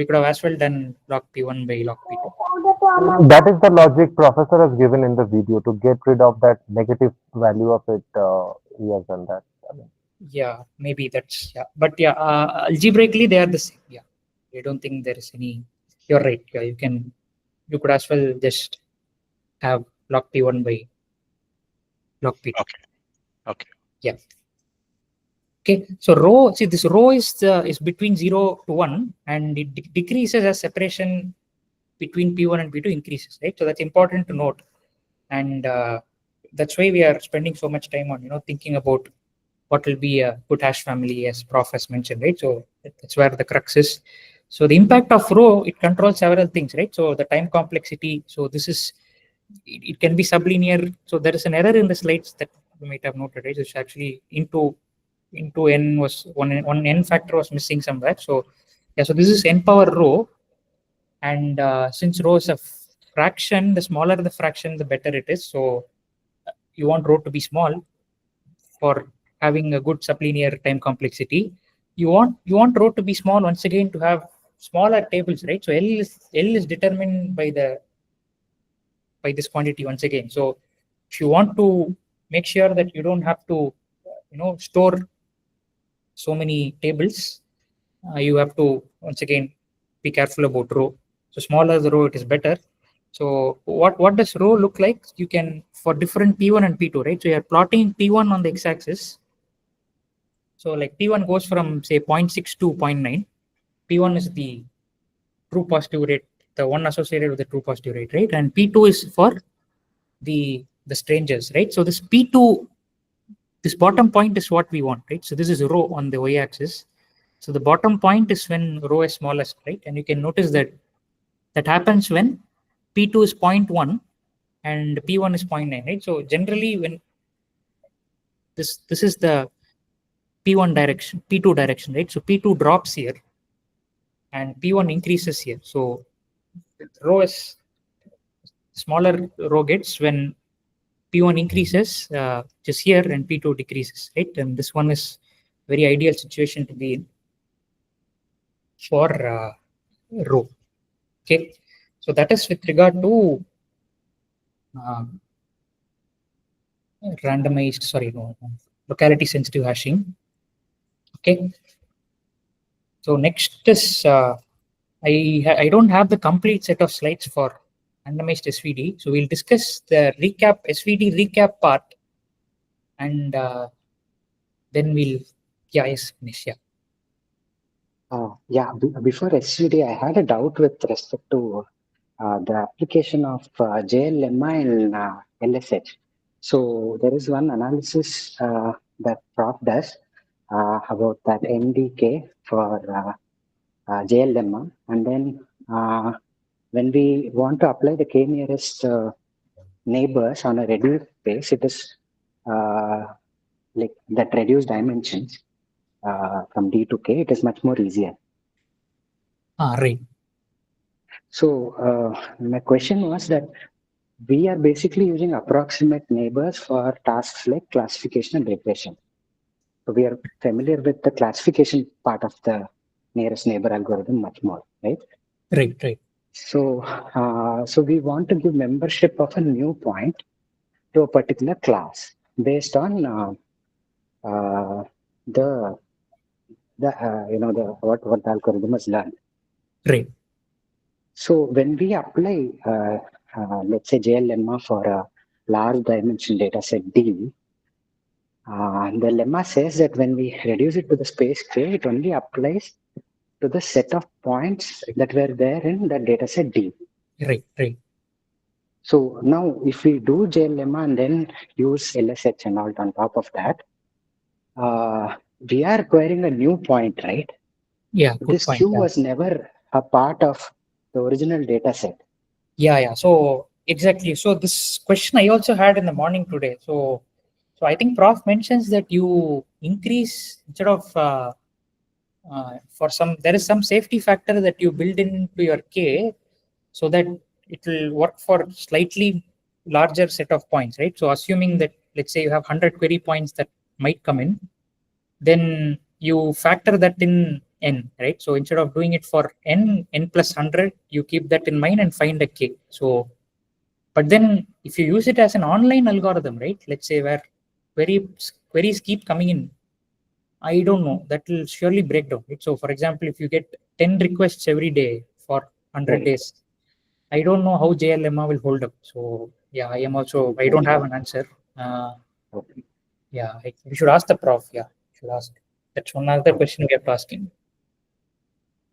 have as well done log P1 by log P2. That is the logic professor has given in the video to get rid of that negative value of it. He has done that. Yeah, maybe that's, yeah. But yeah, algebraically they are the same. Yeah. I don't think there is any, you're right. Yeah, you could as well just have log P1 by log P2. Okay. Yeah. Okay, so rho, see this rho is between 0 to 1 and it decreases as separation between P1 and P2 increases, right? So that's important to note. And that's why we are spending so much time on, thinking about what will be a good hash family, as Prof has mentioned, right? So that's where the crux is. So the impact of rho, it controls several things, right? So the time complexity, so this is, it can be sublinear. So there is an error in the slides that you might have noted, right? It's actually into n was one n factor was missing somewhere. So yeah, so this is n power rho, and since rho is a fraction, the smaller the fraction, the better it is. So you want rho to be small for having a good sublinear time complexity. You want rho to be small once again to have smaller tables, right? So L is determined by this quantity once again. So if you want to make sure that you don't have to store so many tables, you have to once again be careful about rho. So smaller the row, it is better. So what does rho look like? You can, for different P1 and P2, right? So you're plotting P1 on the x-axis. So like P1 goes from say 0.6 to 0.9. P1 is the true positive rate, the one associated with the true positive rate, right? And P2 is for the strangers, right? So this P2, this bottom point is what we want, right? So this is rho on the y-axis. So the bottom point is when rho is smallest, right? And you can notice that happens when P2 is 0.1 and P1 is 0.9, right? So generally when this is the P1 direction, P2 direction, right? So P2 drops here and P1 increases here. So rho is smaller rho gets when P1 increases just here and P2 decreases, right? And this one is very ideal situation to be in for rho. Okay, so that is with regard to locality sensitive hashing. Okay, so next is I don't have the complete set of slides for randomized SVD, so we'll discuss the SVD recap part, and then we'll finish. Before SVD, I had a doubt with respect to the application of JL Lemma in LSH. So there is one analysis that Prof does about that NDK for JL Lemma, and then when we want to apply the k nearest neighbors on a reduced base, it is like that reduced dimensions from D to K. It is much more easier. Right. So my question was that we are basically using approximate neighbors for tasks like classification and regression. So we are familiar with the classification part of the nearest neighbor algorithm much more, right? Right. So, so we want to give membership of a new point to a particular class based on the what the algorithm has learned. Right. So when we apply let's say JL lemma for a large dimension data set D, the lemma says that when we reduce it to the space K, it only applies to the set of points that were there in the data set D. Right, right. So now if we do JL lemma and then use LSH and all on top of that, we are acquiring a new point, right? Yeah, good This point. Q Yeah. was never a part of the original data set. Yeah. So exactly. So this question I also had in the morning today. So I think Prof mentions that you increase instead of there is some safety factor that you build into your K so that it will work for slightly larger set of points, right? So assuming that let's say you have 100 query points that might come in, then you factor that in n, right? So instead of doing it for n plus 100, you keep that in mind and find a K. So, but then if you use it as an online algorithm, right? Let's say where queries keep coming in, I don't know, that will surely break down, right? So for example, if you get 10 requests every day for 100 Right. days, I don't know how JLMA will hold up. So yeah, I don't have an answer. Okay. Yeah, we should ask the prof. Yeah, should ask. That's one other question we have to ask him.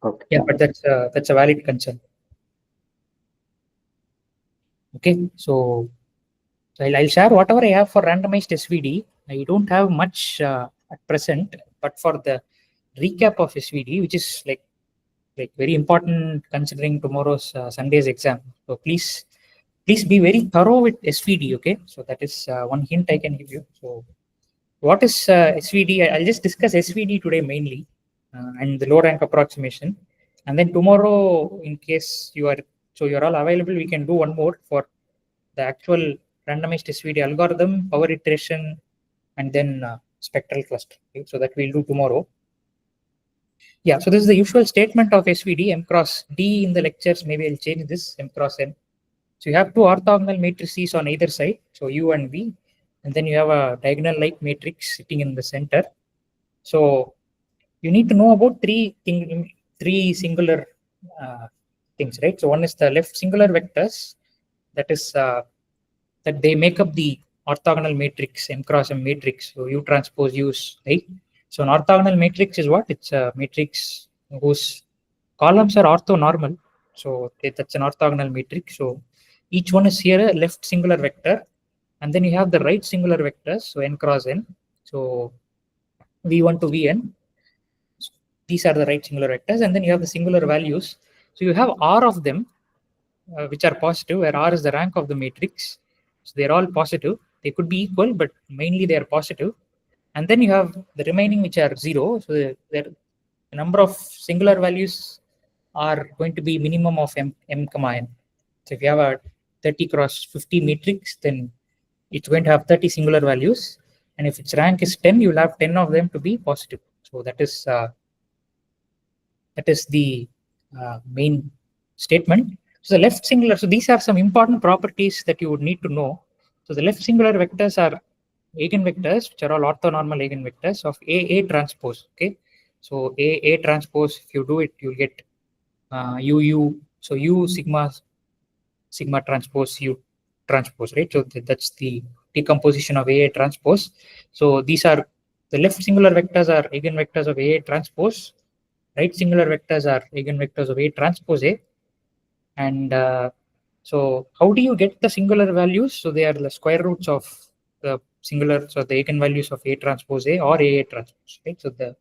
Okay. Yeah, but that's a valid concern. Okay, so I'll share whatever I have for randomized SVD. I don't have much at present, but for the recap of SVD, which is like very important considering tomorrow's Sunday's exam. So please be very thorough with SVD. Okay, so that is one hint I can give you. So what is SVD? I'll just discuss SVD today mainly and the low rank approximation, and then tomorrow, in case you're all available, we can do one more for the actual randomized SVD algorithm, power iteration, and then spectral cluster. Okay? So that we'll do tomorrow. Yeah, so this is the usual statement of SVD, M cross D in the lectures. Maybe I'll change this, M cross N. So you have two orthogonal matrices on either side, so U and V, and then you have a diagonal-like matrix sitting in the center. So you need to know about three singular things, right? So one is the left singular vectors, that is that they make up the orthogonal matrix, M cross M matrix. So U transpose U's, right? So an orthogonal matrix is what? It's a matrix whose columns are orthonormal. So that's an orthogonal matrix. So each one is here a left singular vector, and then you have the right singular vectors, so n cross n. So v1 to vn. So these are the right singular vectors, and then you have the singular values. So you have r of them, which are positive, where r is the rank of the matrix. So they're all positive. They could be equal, but mainly they are positive. And then you have the remaining, which are 0. So the number of singular values are going to be minimum of m comma n. So if you have a 30 cross 50 matrix, then it's going to have 30 singular values. And if its rank is 10, you'll have 10 of them to be positive. So that is the main statement. So the left singular, so these are some important properties that you would need to know. So the left singular vectors are eigenvectors, which are all orthonormal eigenvectors of A transpose. Okay, so A transpose, if you do it, you'll get U. So U sigma transpose U transpose, right? So that's the decomposition of A transpose. So these are the left singular vectors are eigenvectors of A transpose. Right singular vectors are eigenvectors of A transpose A. And so how do you get the singular values? So they are the square roots of the singular, so the eigenvalues of A transpose A or A transpose, right? So the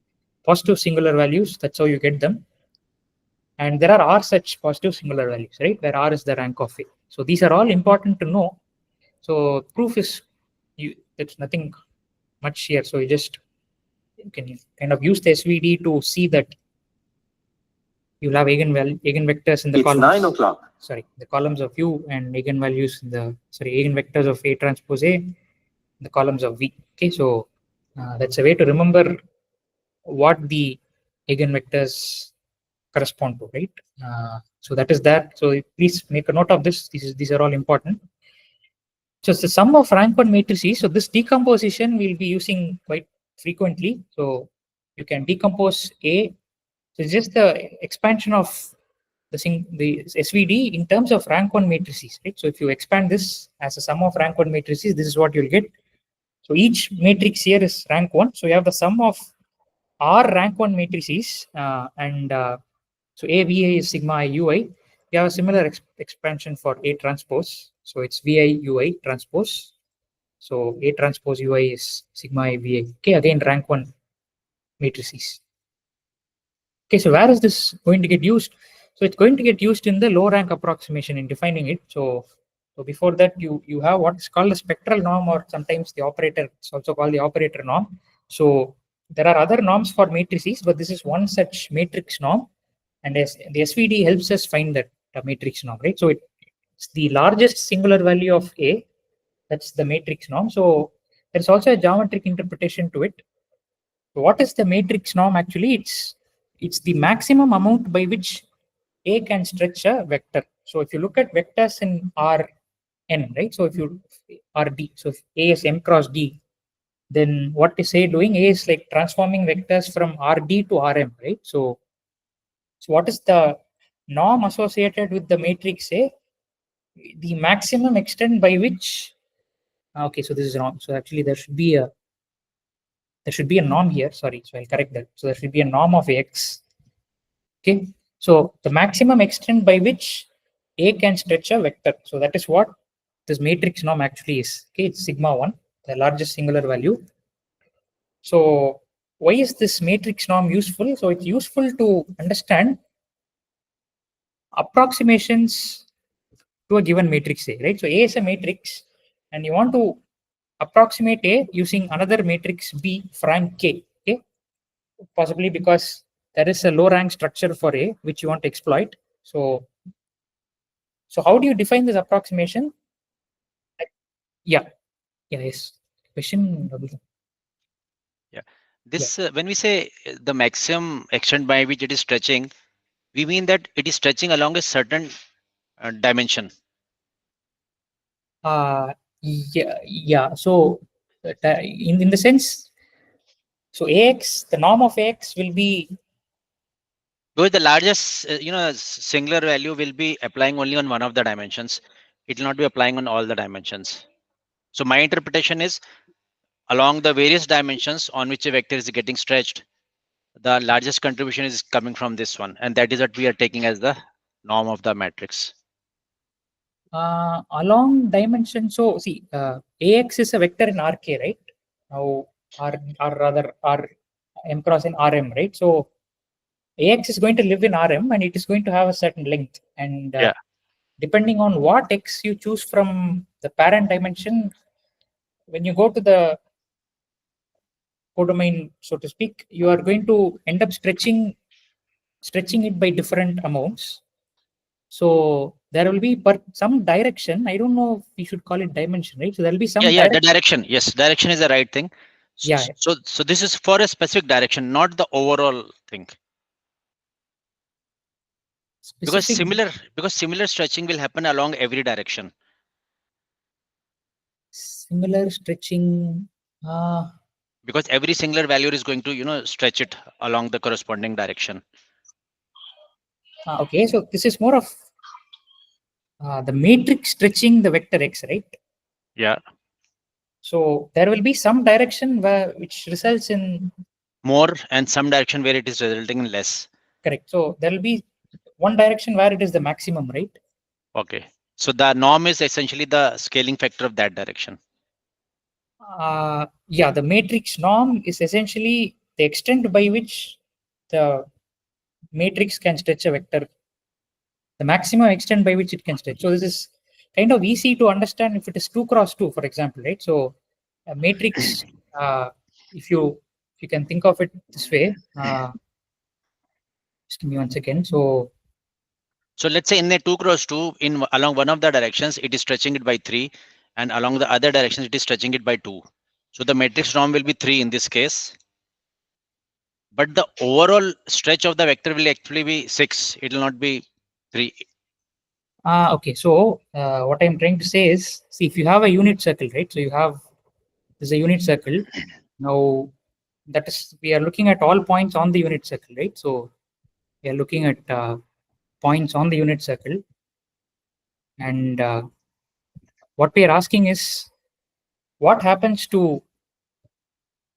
positive singular values, that's how you get them. And there are R such positive singular values, right? Where R is the rank of A. So these are all important to know. So proof is, it's nothing much here. So you can kind of use the SVD to see that you'll have eigenvectors in the columns. 9 o'clock. Sorry, the columns of U and eigenvalues in the, eigenvectors of A transpose A, the columns of V. Okay, so that's a way to remember what the eigenvectors correspond to, right? So that is that. So please make a note of this. These are all important. So it's the sum of rank 1 matrices. So this decomposition we'll be using quite frequently. So you can decompose A. So it's just the expansion of the SVD in terms of rank 1 matrices, right? So if you expand this as a sum of rank 1 matrices, this is what you'll get. So each matrix here is rank 1. So you have the sum of R rank 1 matrices and so AVA is sigma I UI. You have a similar expansion for A transpose. So it's VI UI transpose. So A transpose UI is sigma I VI. Okay, again rank 1 matrices. Okay, so where is this going to get used? So it's going to get used in the low rank approximation in defining it. So before that, you have what is called a spectral norm, or sometimes the operator, it's also called the operator norm. So there are other norms for matrices, but this is one such matrix norm. And as the SVD helps us find that matrix norm, right? So it's the largest singular value of A. That's the matrix norm. So there's also a geometric interpretation to it. So what is the matrix norm actually? It's the maximum amount by which A can stretch a vector. So if you look at vectors in Rn, right? So if you Rd, so if A is m cross D, then what is A doing? A is like transforming vectors from Rd to Rm, right? So what is the norm associated with the matrix A? The maximum extent by which, okay, so this is wrong. So actually there should be a norm here. Sorry, so I'll correct that. So there should be a norm of X. Okay, so the maximum extent by which A can stretch a vector. So that is what this matrix norm actually is. Okay, it's sigma 1, the largest singular value. So why is this matrix norm useful? So it's useful to understand approximations to a given matrix A, right? So A is a matrix, and you want to approximate A using another matrix B frank K. Okay, possibly because there is a low rank structure for A which you want to exploit. So how do you define this approximation? Yes. Question. Yeah. This when we say the maximum extent by which it is stretching, we mean that it is stretching along a certain dimension. Yeah. So in the sense, so AX, the norm of AX will be, because the largest singular value will be applying only on one of the dimensions. It will not be applying on all the dimensions. So my interpretation is along the various dimensions on which a vector is getting stretched, the largest contribution is coming from this one, and that is what we are taking as the norm of the matrix. along dimension. So see, AX is a vector in RK, right? Now R m cross in Rm, right? So AX is going to live in Rm and it is going to have a certain length. And depending on what X you choose from the parent dimension, when you go to the codomain, so to speak, you are going to end up stretching it by different amounts. So there will be some direction. I don't know if we should call it dimension, right? So there will be some the direction. Yes, direction is the right thing. So this is for a specific direction, not the overall thing. Because similar stretching will happen along every direction. Similar stretching. Because every singular value is going to stretch it along the corresponding direction. Okay, so this is more of the matrix stretching the vector X, right? Yeah. So there will be some direction which results in more and some direction where it is resulting in less. Correct. So there will be one direction where it is the maximum, right? Okay. So the norm is essentially the scaling factor of that direction. Yeah, the matrix norm is essentially the extent by which the matrix can stretch a vector, the maximum extent by which it can stretch. So this is kind of easy to understand if it is 2 cross 2, for example, right? So a matrix, if you can think of it this way, just give me 1 second. So let's say in a 2 cross 2, along one of the directions, it is stretching it by 3, and along the other directions, it is stretching it by 2. So the matrix norm will be 3 in this case. But the overall stretch of the vector will actually be 6. It will not be 3. Okay, so what I'm trying to say is, see, if you have a unit circle, right? So there's a unit circle. Now, we are looking at all points on the unit circle, right? So we are looking at points on the unit circle. And what we are asking is, what happens to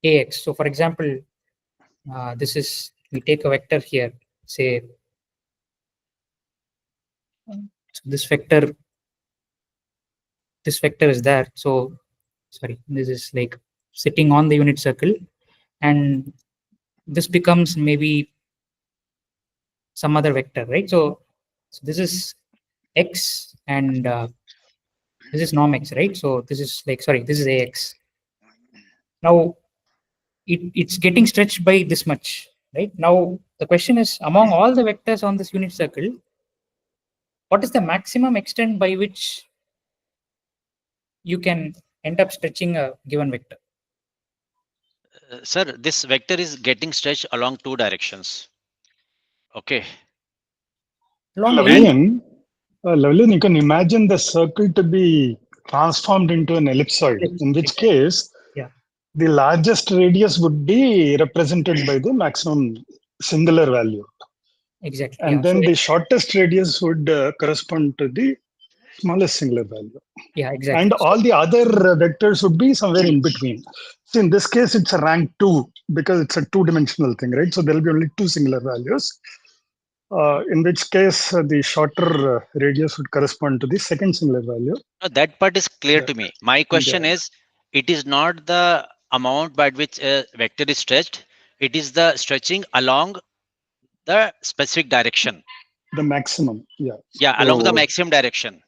AX? So for example, this is, we take a vector here, say, so this vector is there. So sorry, this is like sitting on the unit circle, and this becomes maybe some other vector, right? So this is X, and this is norm X, right? So this is like, sorry, this is AX. Now it's getting stretched by this much, right? Now the question is, among all the vectors on this unit circle, what is the maximum extent by which you can end up stretching a given vector? Sir, this vector is getting stretched along two directions. Okay. Along Lavlian, you can imagine the circle to be transformed into an ellipsoid, in which case Yeah. the largest radius would be represented by the maximum singular value. Exactly. And Yeah. then So the shortest radius would correspond to the smallest singular value. yeah, exactly. And all the other vectors would be somewhere in between. So in this case, it's a rank 2 because it's a two-dimensional thing, right? So there will be only two singular values. In which case, the shorter radius would correspond to the second singular value. No, that part is clear Yeah. to me. My question is, it is not the amount by which a vector is stretched. It is the stretching along the specific direction. The maximum, yeah. Yeah, along the So, maximum direction.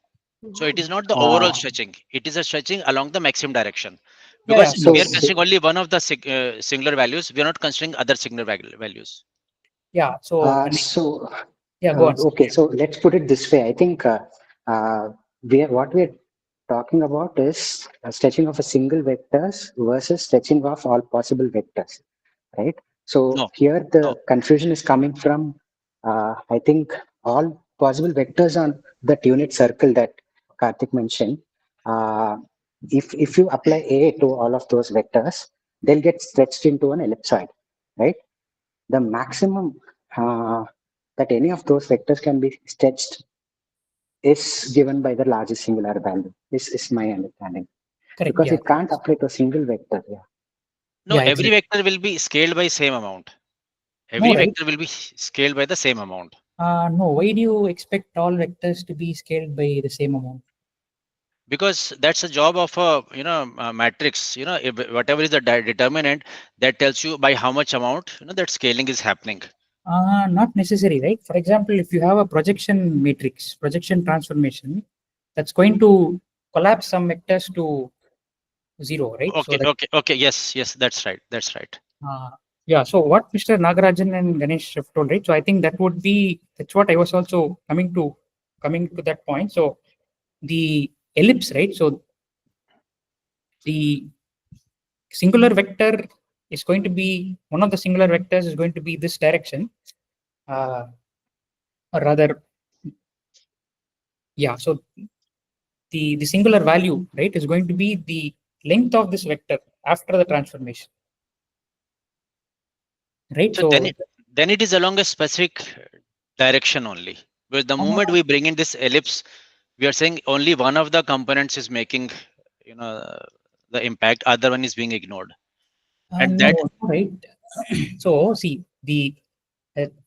So it is not the overall stretching. It is a stretching along the maximum direction. Yeah, Because so we are considering only one of the singular values. We are not considering other singular values. Yeah. So so yeah, go on. okay, so let's put it this way. I think what we're talking about is stretching of a single vectors versus stretching of all possible vectors, right? So No, here the no. confusion is coming from, I think, all possible vectors on that unit circle that Karthik mentioned. If you apply A to all of those vectors, they'll get stretched into an ellipsoid, right? The maximum that any of those vectors can be stretched is given by the largest singular value. This is my understanding. Correct. Because Yeah. it can't apply to a single vector. Yeah. No, Yeah, every exactly. vector will be scaled by same amount. Every No, right? vector will be scaled by the same amount. No. Why do you expect all vectors to be scaled by the same amount? Because that's the job of a matrix. If whatever is the determinant, that tells you by how much amount that scaling is happening. Not necessary, right? For example, if you have a projection matrix, projection transformation, that's going to collapse some vectors to 0, right? Okay, So okay, yes, that's right. yeah. So what Mr. Nagarajan and Ganesh have told, right? So I think that's what I was also coming to that point. So the ellipse, right? So the singular vector is going to be, one of the singular vectors is going to be this direction, or rather, yeah. So the singular value, right, is going to be the length of this vector after the transformation, right? So then it is along a specific direction only. But the moment we bring in this ellipse, we are saying only one of the components is making the impact, other one is being ignored. And no, right? So see, the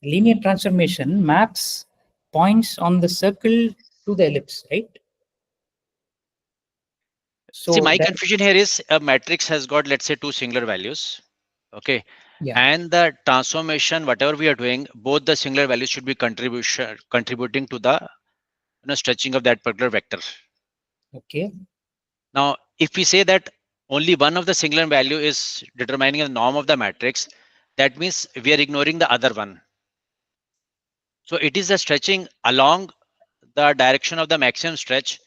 linear transformation maps points on the circle to the ellipse, right? So see, my confusion here is a matrix has got, let's say, two singular values. Okay. Yeah. And the transformation, whatever we are doing, both the singular values should be contributing to the stretching of that particular vector. Okay. Now, if we say that only one of the singular value is determining the norm of the matrix, that means we are ignoring the other one. So it is a stretching along the direction of the maximum stretch.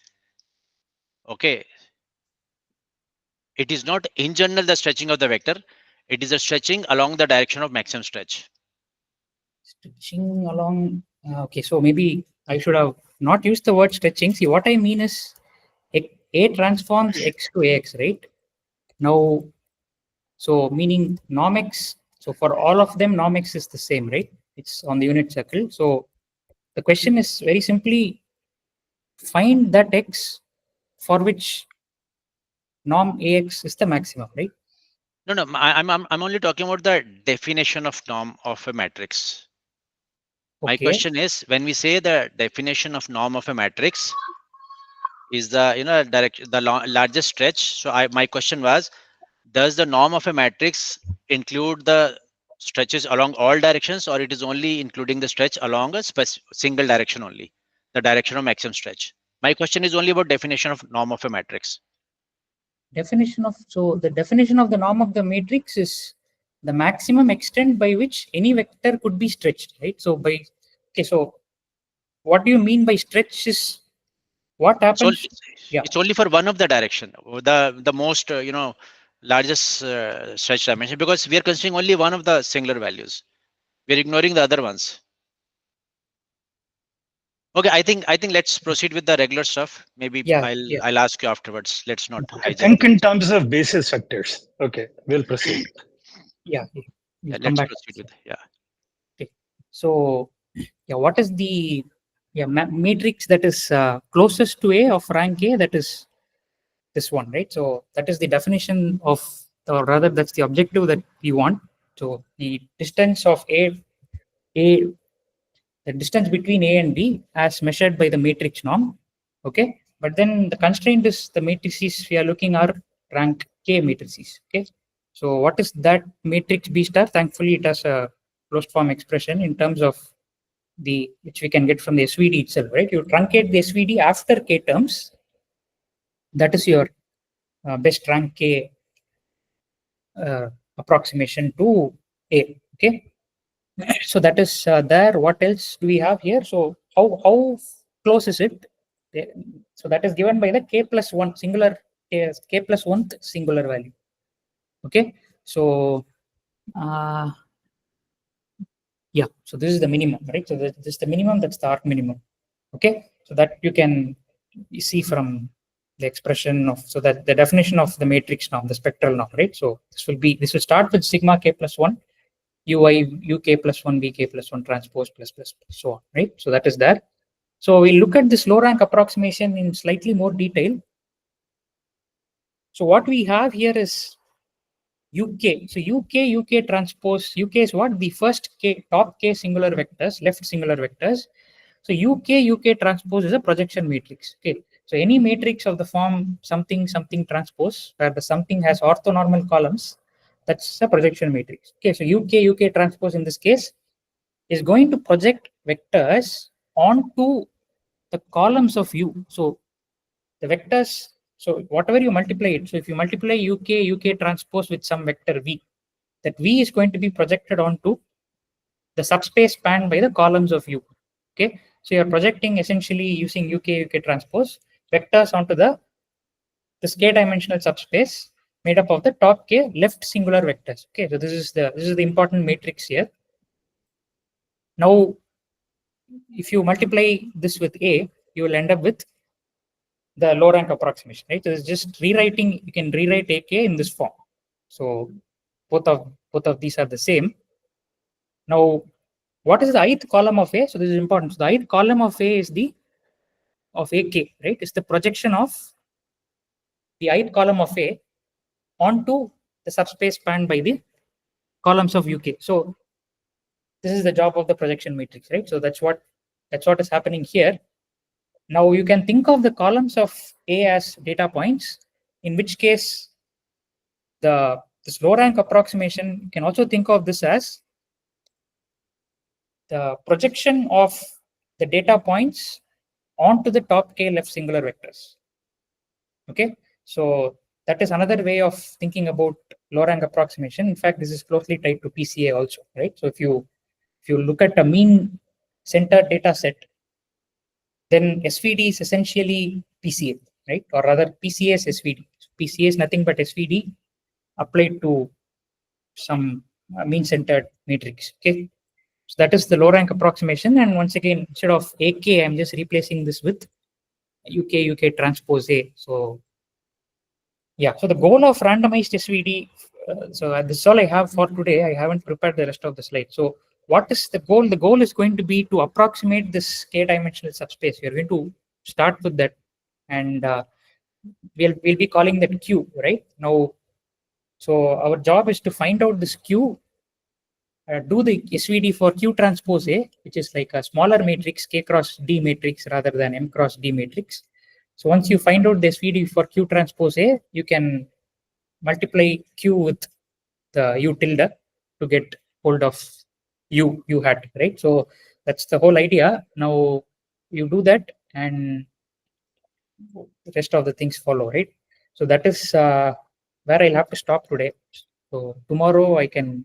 Okay. It is not in general the stretching of the vector. It is a stretching along the direction of maximum stretch. Stretching along. Okay, so maybe I should have not used the word stretching. See, what I mean is A transforms X to AX, right? Now, so meaning norm X. So for all of them, norm X is the same, right? It's on the unit circle. So the question is very simply find that X for which norm AX is the maximum, right? No, I'm only talking about the definition of norm of a matrix. My Okay. question is, when we say the definition of norm of a matrix is the largest stretch. So my question was, does the norm of a matrix include the stretches along all directions, or it is only including the stretch along a single direction only, the direction of maximum stretch? My question is only about definition of norm of a matrix. So the definition of the norm of the matrix is the maximum extent by which any vector could be stretched, right? So so what do you mean by stretch is what happens? Yeah. It's only for one of the direction, the most largest stretch dimension, because we are considering only one of the singular values. We are ignoring the other ones. Okay, I think let's proceed with the regular stuff. Maybe I'll ask you afterwards. Let's not. I think in terms of basis vectors. Okay, we'll proceed. Yeah. Let's proceed with Okay. So what is the matrix that is closest to A of rank A? That is this one, right? So that is the definition of, or rather, that's the objective that we want. So the distance of the distance between A and B as measured by the matrix norm. Okay. But then the constraint is the matrices we are looking are rank K matrices. Okay. So what is that matrix B star? Thankfully, it has a closed form expression in terms of which we can get from the SVD itself, right? You truncate the SVD after K terms. That is your best rank K approximation to A. Okay. So that is there. What else do we have here? So how close is it? So that is given by the K+1 singular K+1 singular value. Okay. So yeah. So this is the minimum, right? So this is the minimum. That's the arc minimum. Okay. So that you can see from the expression of, so that the definition of the matrix norm, the spectral norm, right? So this will start with sigma K+1. UI UK+1 BK+1 transpose plus so on, right? So that is there. So we'll look at this low rank approximation in slightly more detail. So what we have here is UK. So UK transpose, UK is what? The first K, top K singular vectors, left singular vectors. So UK transpose is a projection matrix. Okay. So any matrix of the form something transpose, where the something has orthonormal columns, that's a projection matrix. Okay. So UK transpose in this case is going to project vectors onto the columns of U. So the vectors, so whatever you multiply it, so if you multiply UK transpose with some vector V, that V is going to be projected onto the subspace spanned by the columns of U. Okay. So you're projecting essentially using UK transpose vectors onto this K dimensional subspace made up of the top K left singular vectors. Okay. So this is the important matrix here. Now, if you multiply this with A, you will end up with the low rank approximation, right? So it's just rewriting. You can rewrite AK in this form. So both of these are the same. Now, what is the ith column of A? So this is important. So the ith column of A is of AK, right? It's the projection of the ith column of A onto the subspace spanned by the columns of UK. So this is the job of the projection matrix, right? So that's what is happening here. Now you can think of the columns of A as data points, in which case this low rank approximation, you can also think of this as the projection of the data points onto the top K left singular vectors. Okay, so that is another way of thinking about low rank approximation. In fact, this is closely tied to PCA also, right? So if you look at a mean centered data set, then SVD is essentially PCA, right? Or rather, PCA is SVD. So PCA is nothing but SVD applied to some mean centered matrix. Okay, so that is the low rank approximation. And once again, instead of AK, I'm just replacing this with UK transpose A. So yeah, so the goal of randomized SVD. So this is all I have for today. I haven't prepared the rest of the slide. So what is the goal? The goal is going to be to approximate this k-dimensional subspace. We are going to start with that, and we'll be calling that Q right now. So our job is to find out this Q, do the SVD for Q transpose A, which is like a smaller matrix, K cross D matrix rather than M cross D matrix. So once you find out the SVD for Q transpose A, you can multiply Q with the U tilde to get hold of U hat, right? So that's the whole idea. Now you do that, and the rest of the things follow, right? So that is where I'll have to stop today. So tomorrow I can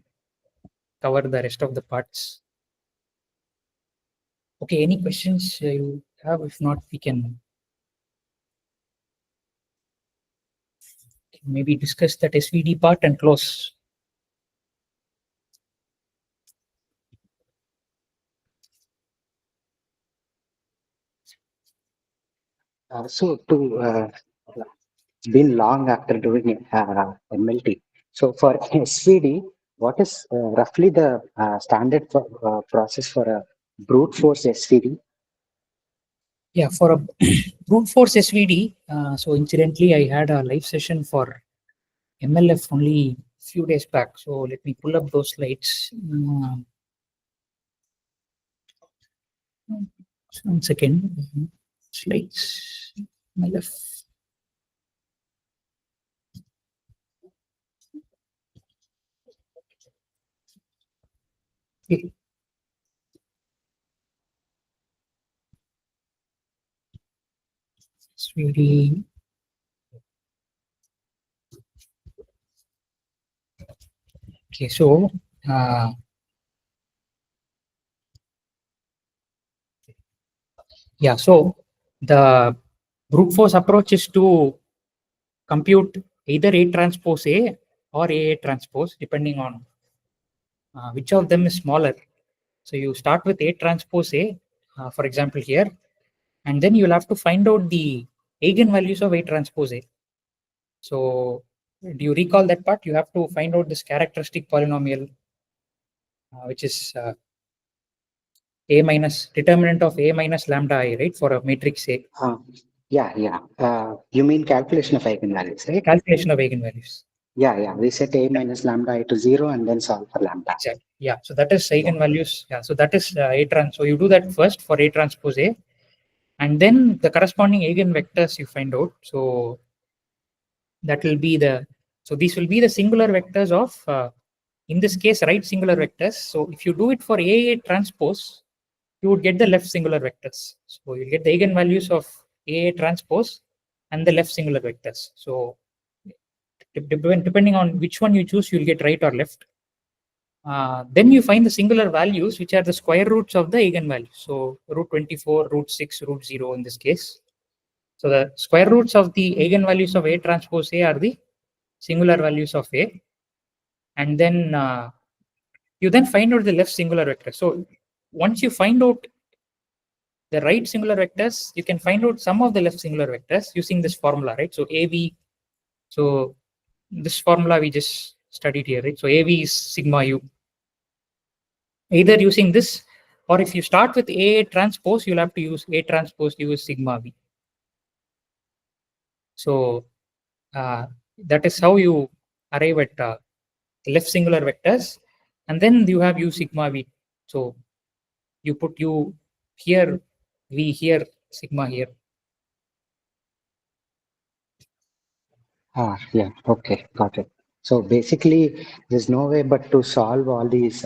cover the rest of the parts. Okay, any questions you have? If not, we can maybe discuss that SVD part and close. So to it's been long after doing MLT. So for SVD, what is roughly the standard process for a brute force SVD? Yeah, for a brute force SVD, so incidentally, I had a live session for MLF only a few days back. So let me pull up those slides. So 1 second. Slides. MLF. Okay. SVD. Okay, so yeah, so the brute force approach is to compute either A transpose A or A transpose, depending on which of them is smaller. So you start with A transpose A, for example here, and then you'll have to find out the eigenvalues of A transpose A. So do you recall that part? You have to find out this characteristic polynomial, which is A minus determinant of A minus lambda I, right, for a matrix A. Yeah. You mean calculation of eigenvalues, right? Calculation of eigenvalues. Yeah. We set A minus lambda I to 0 and then solve for lambda. Exactly. Yeah. So that is eigenvalues. Yeah. So that is A trans. So you do that first for A transpose A, and then the corresponding eigenvectors you find out. So that will be the. So these will be the singular vectors of, in this case, right singular vectors. So if you do it for A transpose, you would get the left singular vectors. So you get the eigenvalues of A transpose and the left singular vectors. So depending on which one you choose, you'll get right or left. Then you find the singular values, which are the square roots of the eigenvalues. So root 24, root 6, root 0 in this case. So the square roots of the eigenvalues of A transpose A are the singular values of A. And then you then find out the left singular vector. So once you find out the right singular vectors, you can find out some of the left singular vectors using this formula, right? So AV, so this formula we just studied here, right? So AV is sigma U. Either using this, or if you start with A transpose, you'll have to use A transpose U is sigma V. So that is how you arrive at left singular vectors, and then you have U sigma V. So you put U here, V here, sigma here. Yeah. Okay. Got it. So basically, there's no way but to solve all these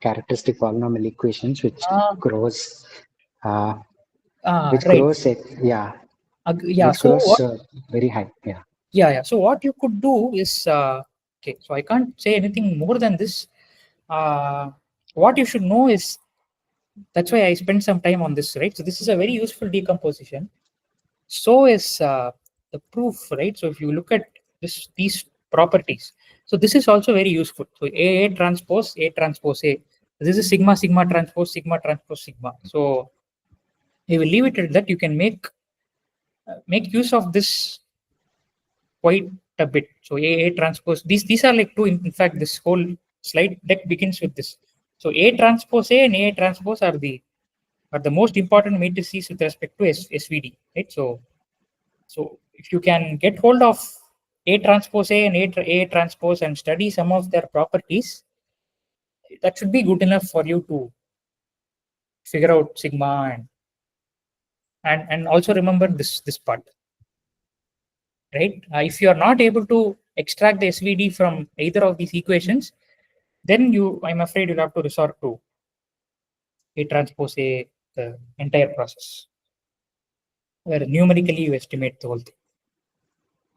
characteristic polynomial equations which grows Right. grows yeah. which So grows what, very high. yeah. So what you could do is okay. So I can't say anything more than this. What you should know is, that's why I spent some time on this, right? So this is a very useful decomposition. So is the proof, right? So if you look at these properties, so this is also very useful. So A transpose A. This is sigma transpose sigma. So we will leave it at that. You can make use of this quite a bit. So A transpose, these are like two. In fact, this whole slide deck begins with this. So A transpose A and A transpose are the most important matrices with respect to SVD, right? So if you can get hold of A transpose A and A transpose and study some of their properties, that should be good enough for you to figure out sigma and also remember this part, right? If you are not able to extract the SVD from either of these equations, then I'm afraid you'll have to resort to A transpose A, the entire process, where numerically you estimate the whole thing.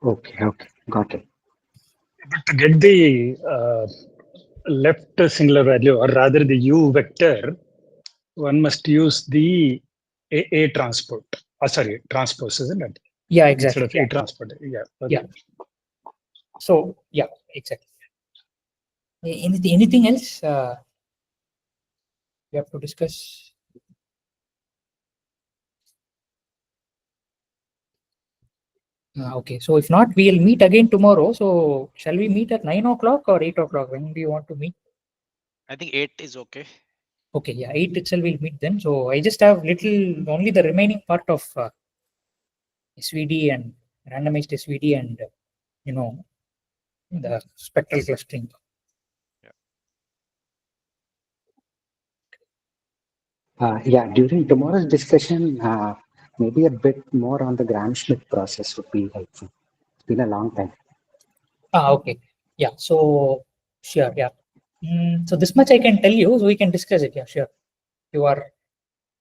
Okay, got it. But to get the left singular value, or rather the U vector, one must use the A transport. Transpose, isn't it? Yeah, Instead exactly. of A transport. Yeah. Okay. Yeah. So yeah, exactly. Anything else we have to discuss? Okay, so if not, we'll meet again tomorrow. So shall we meet at 9 o'clock or 8 o'clock? When do you want to meet? I think 8 is okay. Okay, yeah, 8 itself we'll meet then. So I just have only the remaining part of SVD and randomized SVD and the spectral clustering. During tomorrow's discussion, maybe a bit more on the Gram-Schmidt process would be helpful. It's been a long time. Okay. Yeah. So sure. Yeah. So this much I can tell you, so we can discuss it. Yeah, sure. You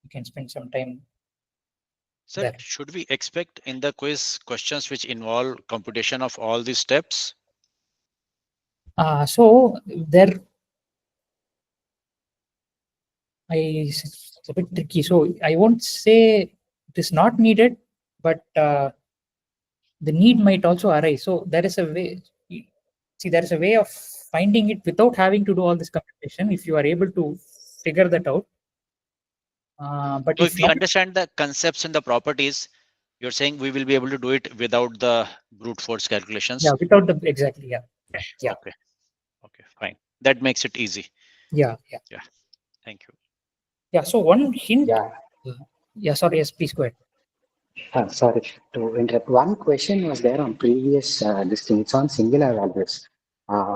can spend some time. Sir, there. should we expect in the quiz questions which involve computation of all these steps? So there, it's a bit tricky. So I won't say it is not needed, but the need might also arise. So there is a way. See, there is a way of finding it without having to do all this computation. If you are able to figure that out. But So if if we not, understand the concepts and the properties, you're saying we will be able to do it without the brute force calculations? yeah, without the exactly, yeah. Okay. Okay, fine. That makes it easy. Yeah. Thank you. Yeah. So one hint. Yeah. Yeah. Sorry. Yes. Please go ahead. Sorry to interrupt. One question was there on previous this thing. It's on singular values.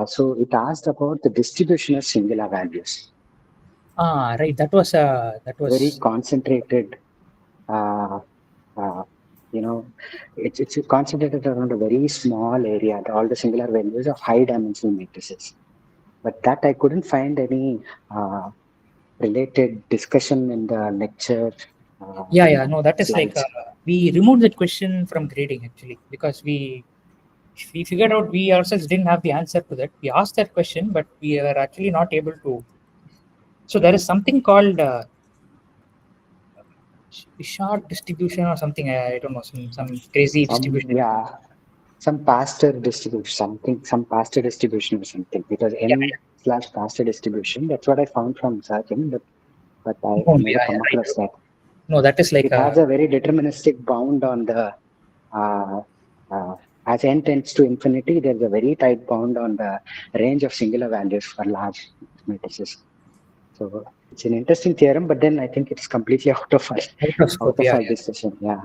So it asked about the distribution of singular values. Right. That was Very concentrated. It's concentrated around a very small area. All the singular values of high dimensional matrices. But that I couldn't find any related discussion in the lecture. Yeah. No, that is slides. we removed that question from grading actually because we figured out we ourselves didn't have the answer to that. We asked that question, but we were actually not able to. So there is something called Wishart distribution or something. I don't know, some crazy distribution. Yeah, some Pasteur distribution, some Pasteur distribution or something. Because n/Pasteur distribution. That's what I found from searching, but I never come across that. No, that is like it has a very deterministic bound on the as n tends to infinity. There's a very tight bound on the range of singular values for large matrices. So it's an interesting theorem, but then I think it's completely out of our discussion. Yeah.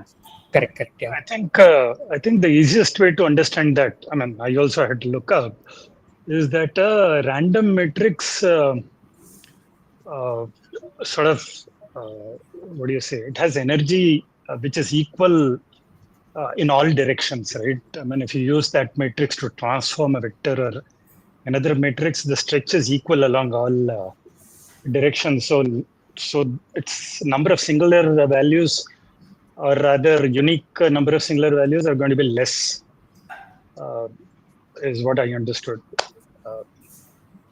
Correct. Yeah. I think the easiest way to understand that, I mean, I also had to look up, is that a random matrix what do you say? It has energy which is equal in all directions, right? I mean, if you use that matrix to transform a vector or another matrix, the stretch is equal along all directions. So its number of singular values, or rather unique number of singular values, are going to be less, is what I understood.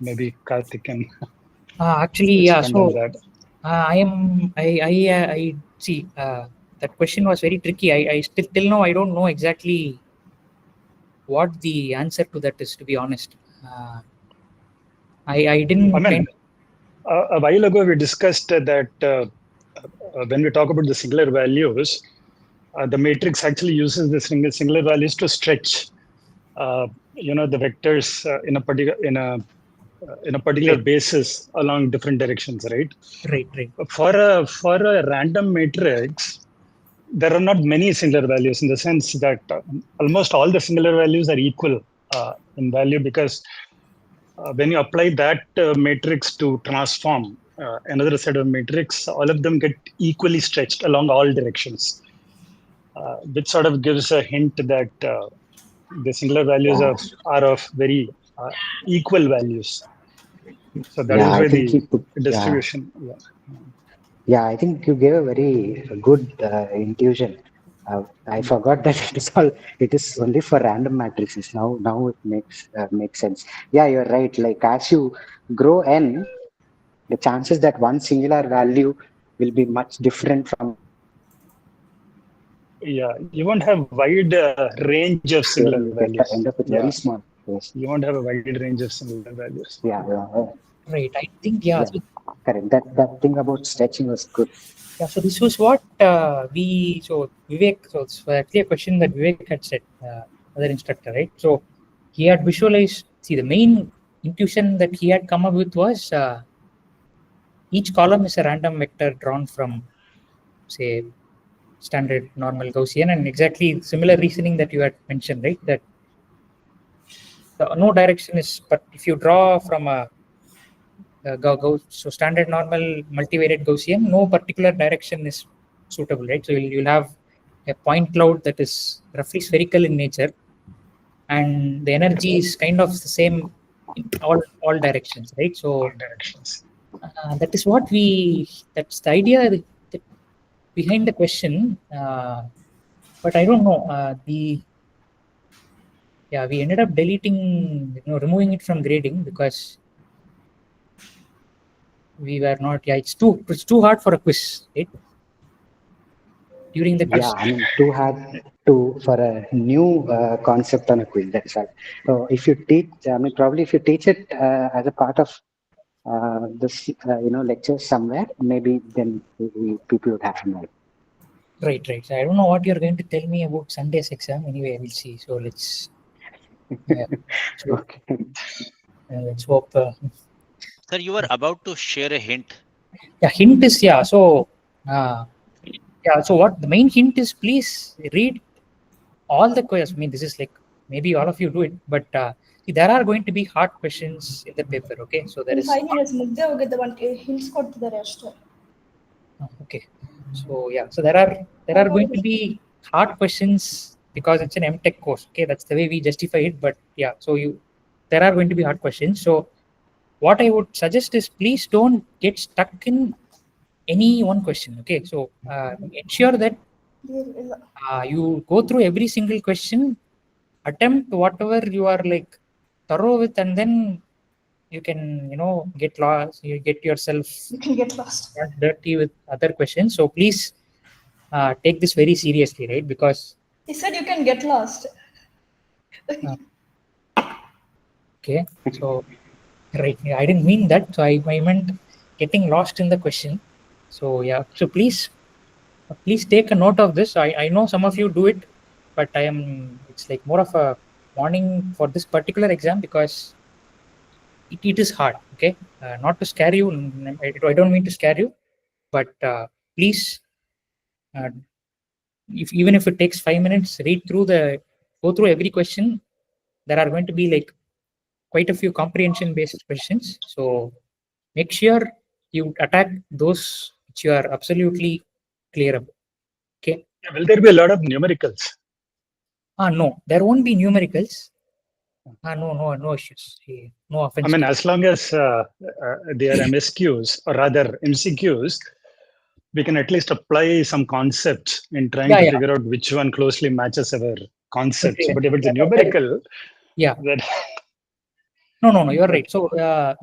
Maybe Karthik can actually, yeah. expand So on that. I see. That question was very tricky. I still till now I don't know exactly what the answer to that is. To be honest, I didn't. I mean, a while ago we discussed that when we talk about the singular values, the matrix actually uses the singular values to stretch, the vectors in a in a particular basis along different directions, right? Right. For a random matrix, there are not many singular values in the sense that almost all the singular values are equal in value, because when you apply that matrix to transform another set of matrix, all of them get equally stretched along all directions, which sort of gives a hint that the singular values are of very equal values. So that Yeah, is I why think the you put, distribution. yeah, I think you gave a very good intuition. I forgot that it is only for random matrices. Now it makes sense. Yeah, you're right. Like as you grow n, the chances that one singular value will be much different from Yeah, you won't have wide range of theory, singular you values. end up with Yeah, very small. Yes. you won't have a wide range of singular values. Right. I think, yeah. Yeah. So, Correct. That thing about stretching was good. yeah, so this was what so Vivek, so it's actually a question that Vivek had said, other instructor, right? So he had visualized, see, the main intuition that he had come up with was each column is a random vector drawn from, say, standard normal Gaussian, and exactly similar reasoning that you had mentioned, right? That no direction is, but if you draw from a so standard normal multivariate Gaussian, no particular direction is suitable, right? So you'll have a point cloud that is roughly spherical in nature, and the energy is kind of the same in all directions, right? So All directions. that is what that's the idea that behind the question. But I don't know we ended up deleting, removing it from grading because we were not. Yeah, it's too hard for a quiz, right? During the quiz. Yeah, I mean, too hard for a new concept on a quiz. That's all. So if you teach, I mean, probably if you teach it as a part of this, lecture somewhere, maybe then people would have to know. Right. So I don't know what you're going to tell me about Sunday's exam. Anyway, we'll see. So let's. Okay. Let's hope. Sir, you were about to share a hint. Yeah, hint is So, So what the main hint is? Please read all the questions. I mean, this is like maybe all of you do it, but see, there are going to be hard questions in the paper. Okay, so there In is. 5 minutes, ಮುಗ್ದೇ ಹೋಗಿದೆ ಒಂದು hints ಕೊಡ್ತಿದ್ದಾರೆ ಅಷ್ಟೇ. Okay, so yeah, so there are going to be hard questions because it's an MTech course. Okay, that's the way we justify it. But yeah, so there are going to be hard questions. So what I would suggest is please don't get stuck in any one question. Okay, so ensure that ಇಲ್ಲ. you go through every single question, attempt whatever you are like thorough with, and then you can get lost, you get yourself You can get lost. dirty with other questions. So please take this very seriously, right? Because He said you can get lost. okay, so right, I didn't mean that. So I meant getting lost in the question. So yeah, so please take a note of this. I know some of you do it, but it's like more of a warning for this particular exam because it is hard. Okay, not to scare you. I don't mean to scare you, but please, even if it takes 5 minutes, go through every question. There are going to be like quite a few comprehension based questions. So make sure you attack those which you are absolutely clear about. Okay. Yeah, will there be a lot of numericals? No, there won't be numericals. No issues. No offense. I mean, as long as they are MSQs or rather MCQs, we can at least apply some concepts in trying to figure out which one closely matches our concepts. Okay. But if it's a numerical, then no, you're right. So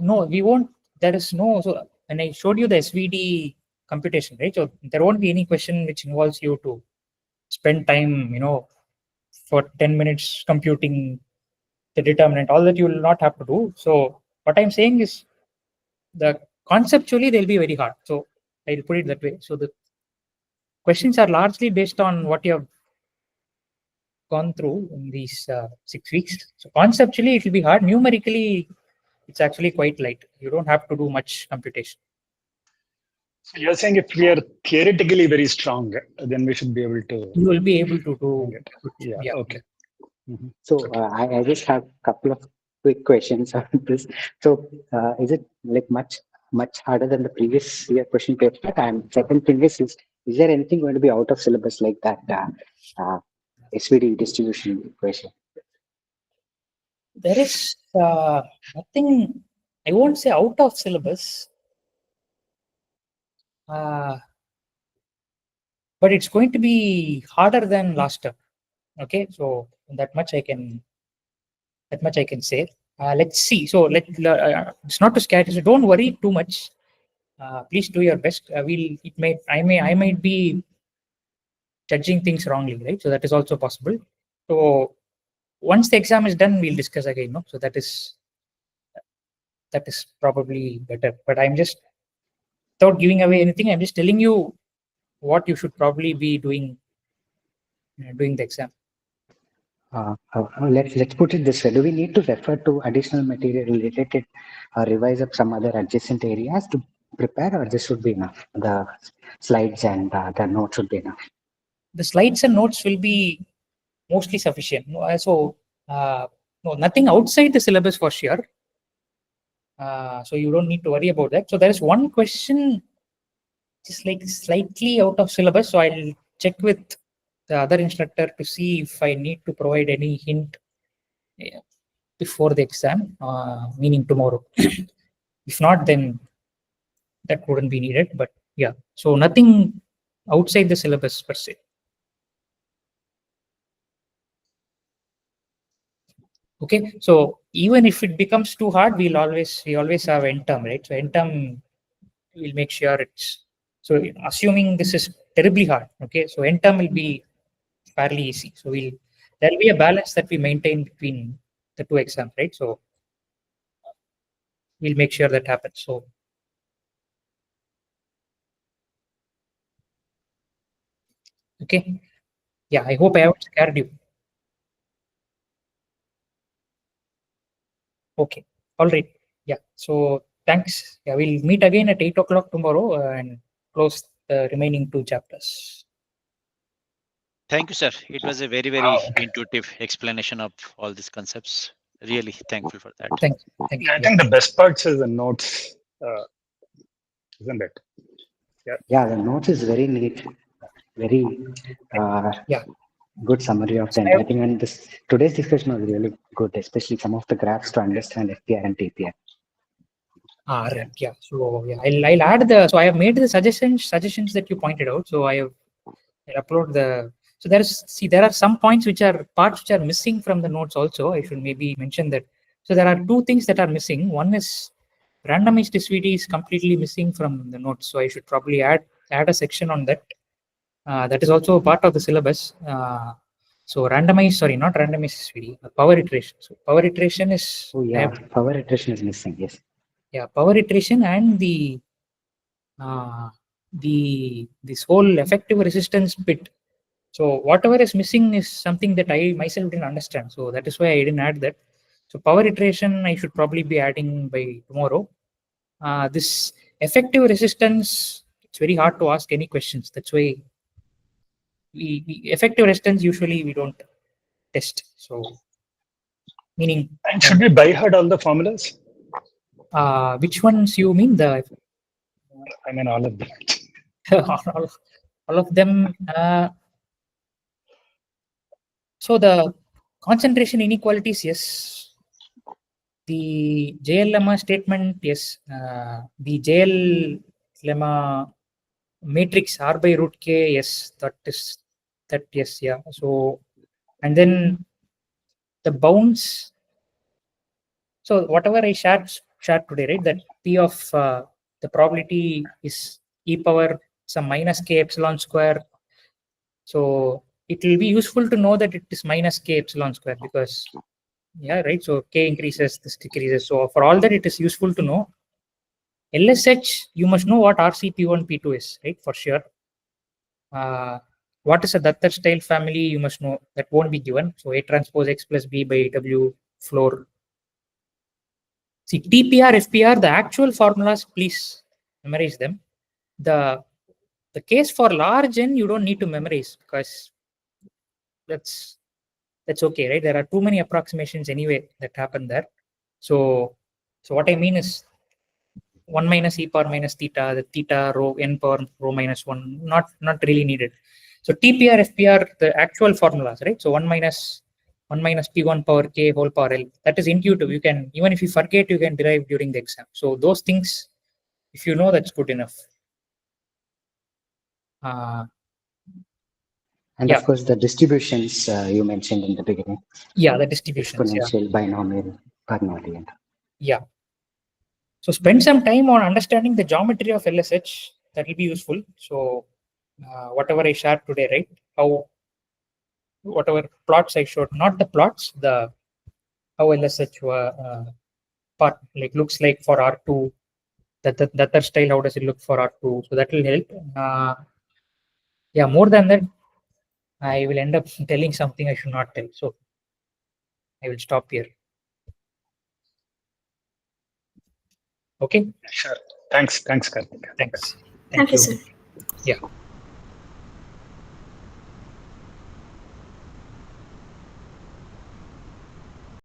no, we won't. There is no. So when I showed you the SVD computation, right? So there won't be any question which involves you to spend time, for 10 minutes computing the determinant. All that you will not have to do. So what I'm saying is, the conceptually they'll be very hard. So I'll put it that way. So the questions are largely based on what you have gone through in these 6 weeks. So conceptually it will be hard. Numerically, it's actually quite light. You don't have to do much computation. So you're saying if we are theoretically very strong, then we should be able to. You will be able to do. Yeah. Okay. Mhm. So I just have a couple of quick questions on this. So is it like much harder than the previous year question paper? And second thing is there anything going to be out of syllabus like that SVD distribution equation? There is nothing. I won't say out of syllabus. But it's going to be harder than last term. Okay, so that much I can say. Let's see. So it's not to scare you. So don't worry too much. Please do your best. I might be judging things wrongly, right? So that is also possible. So once the exam is done, we'll discuss again. No, so that is probably better. But I'm just, without giving away anything, I'm just telling you what you should probably be doing the exam. Let's put it this way. Do we need to refer to additional material related or revise up some other adjacent areas to prepare, or this should be enough? The slides and the notes should be enough. The slides and notes will be mostly sufficient. So no, nothing outside the syllabus for sure. So you don't need to worry about that. So there is one question just like slightly out of syllabus. So I'll check with the other instructor to see if I need to provide any hint before the exam, meaning tomorrow. If not, then that wouldn't be needed. But yeah, so nothing outside the syllabus per se. Okay, so even if it becomes too hard, we always have end term, right? So end term, we'll make sure it's, so assuming this is terribly hard, okay, so end term will be fairly easy. So there'll be a balance that we maintain between the two exams, right? So we'll make sure that happens. So okay, yeah, I hope I haven't scared you. Okay, all right, yeah, so thanks. Yeah, we'll meet again at 8 o'clock tomorrow and close the remaining 2 chapters. Thank you, sir. It was a very, very intuitive explanation of all these concepts. Really thankful for that. Thank you. I think the best parts is the notes, isn't it? Yeah, the notes is very neat, very good summary of the entire thing. And today's discussion was really good, especially some of the graphs to understand FPR and TPR. Right. Yeah. So yeah, I'll add so I have made the suggestions that you pointed out. So I'll upload the. So there are some points parts which are missing from the notes also. I should maybe mention that. So there are 2 things that are missing. One is randomized SVD is completely missing from the notes. So I should probably add a section on that. That is also part of the syllabus. So not randomized SVD, power iteration. So power iteration is. Oh yeah, power iteration is missing. Yes. Yeah, power iteration and this whole effective resistance bit. So whatever is missing is something that I myself didn't understand. So that is why I didn't add that. So power iteration I should probably be adding by tomorrow. This effective resistance, it's very hard to ask any questions. That's why we effective resistance usually we don't test. So meaning. And should we by heart all the formulas? Which ones you mean? I mean all of them. all of them. So the concentration inequalities, yes. The JL lemma statement, yes. The JL lemma matrix R by root K, yes. Yes, yeah. So, and then the bounds. So whatever I shared today, right? That P of the probability is e power some minus K epsilon square. So it will be useful to know that it is minus K epsilon square because, yeah, right. So K increases, this decreases. So for all that, it is useful to know. LSH, you must know what RCP1, P2 is, right? For sure. What is a Dattar style family? You must know that won't be given. So A transpose X plus B by W floor. See, TPR, FPR, the actual formulas, please memorize them. The case for large n, you don't need to memorize because that's okay, right? There are too many approximations anyway that happen there. So what I mean is 1 minus e power minus theta, the theta rho n power rho minus 1, not really needed. So TPR, FPR, the actual formulas, right? So 1 minus P1 power K whole power L, that is intuitive. You can, even if you forget, you can derive during the exam. So those things, if you know, that's good enough. And Yeah. of course, the distributions you mentioned in the beginning. Yeah, the distributions. Exponential, binomial, Bernoulli. Yeah. So spend some time on understanding the geometry of LSH. That will be useful. So whatever I shared today, right? Whatever plots I showed, not the plots, how LSH part like looks like for R2. That other style, how does it look for R2? So that will help. Yeah, more than that, I will end up telling something I should not tell. So I will stop here. Okay. Sure. Thanks, Karthik. Thanks. Thank you, sir. Yeah.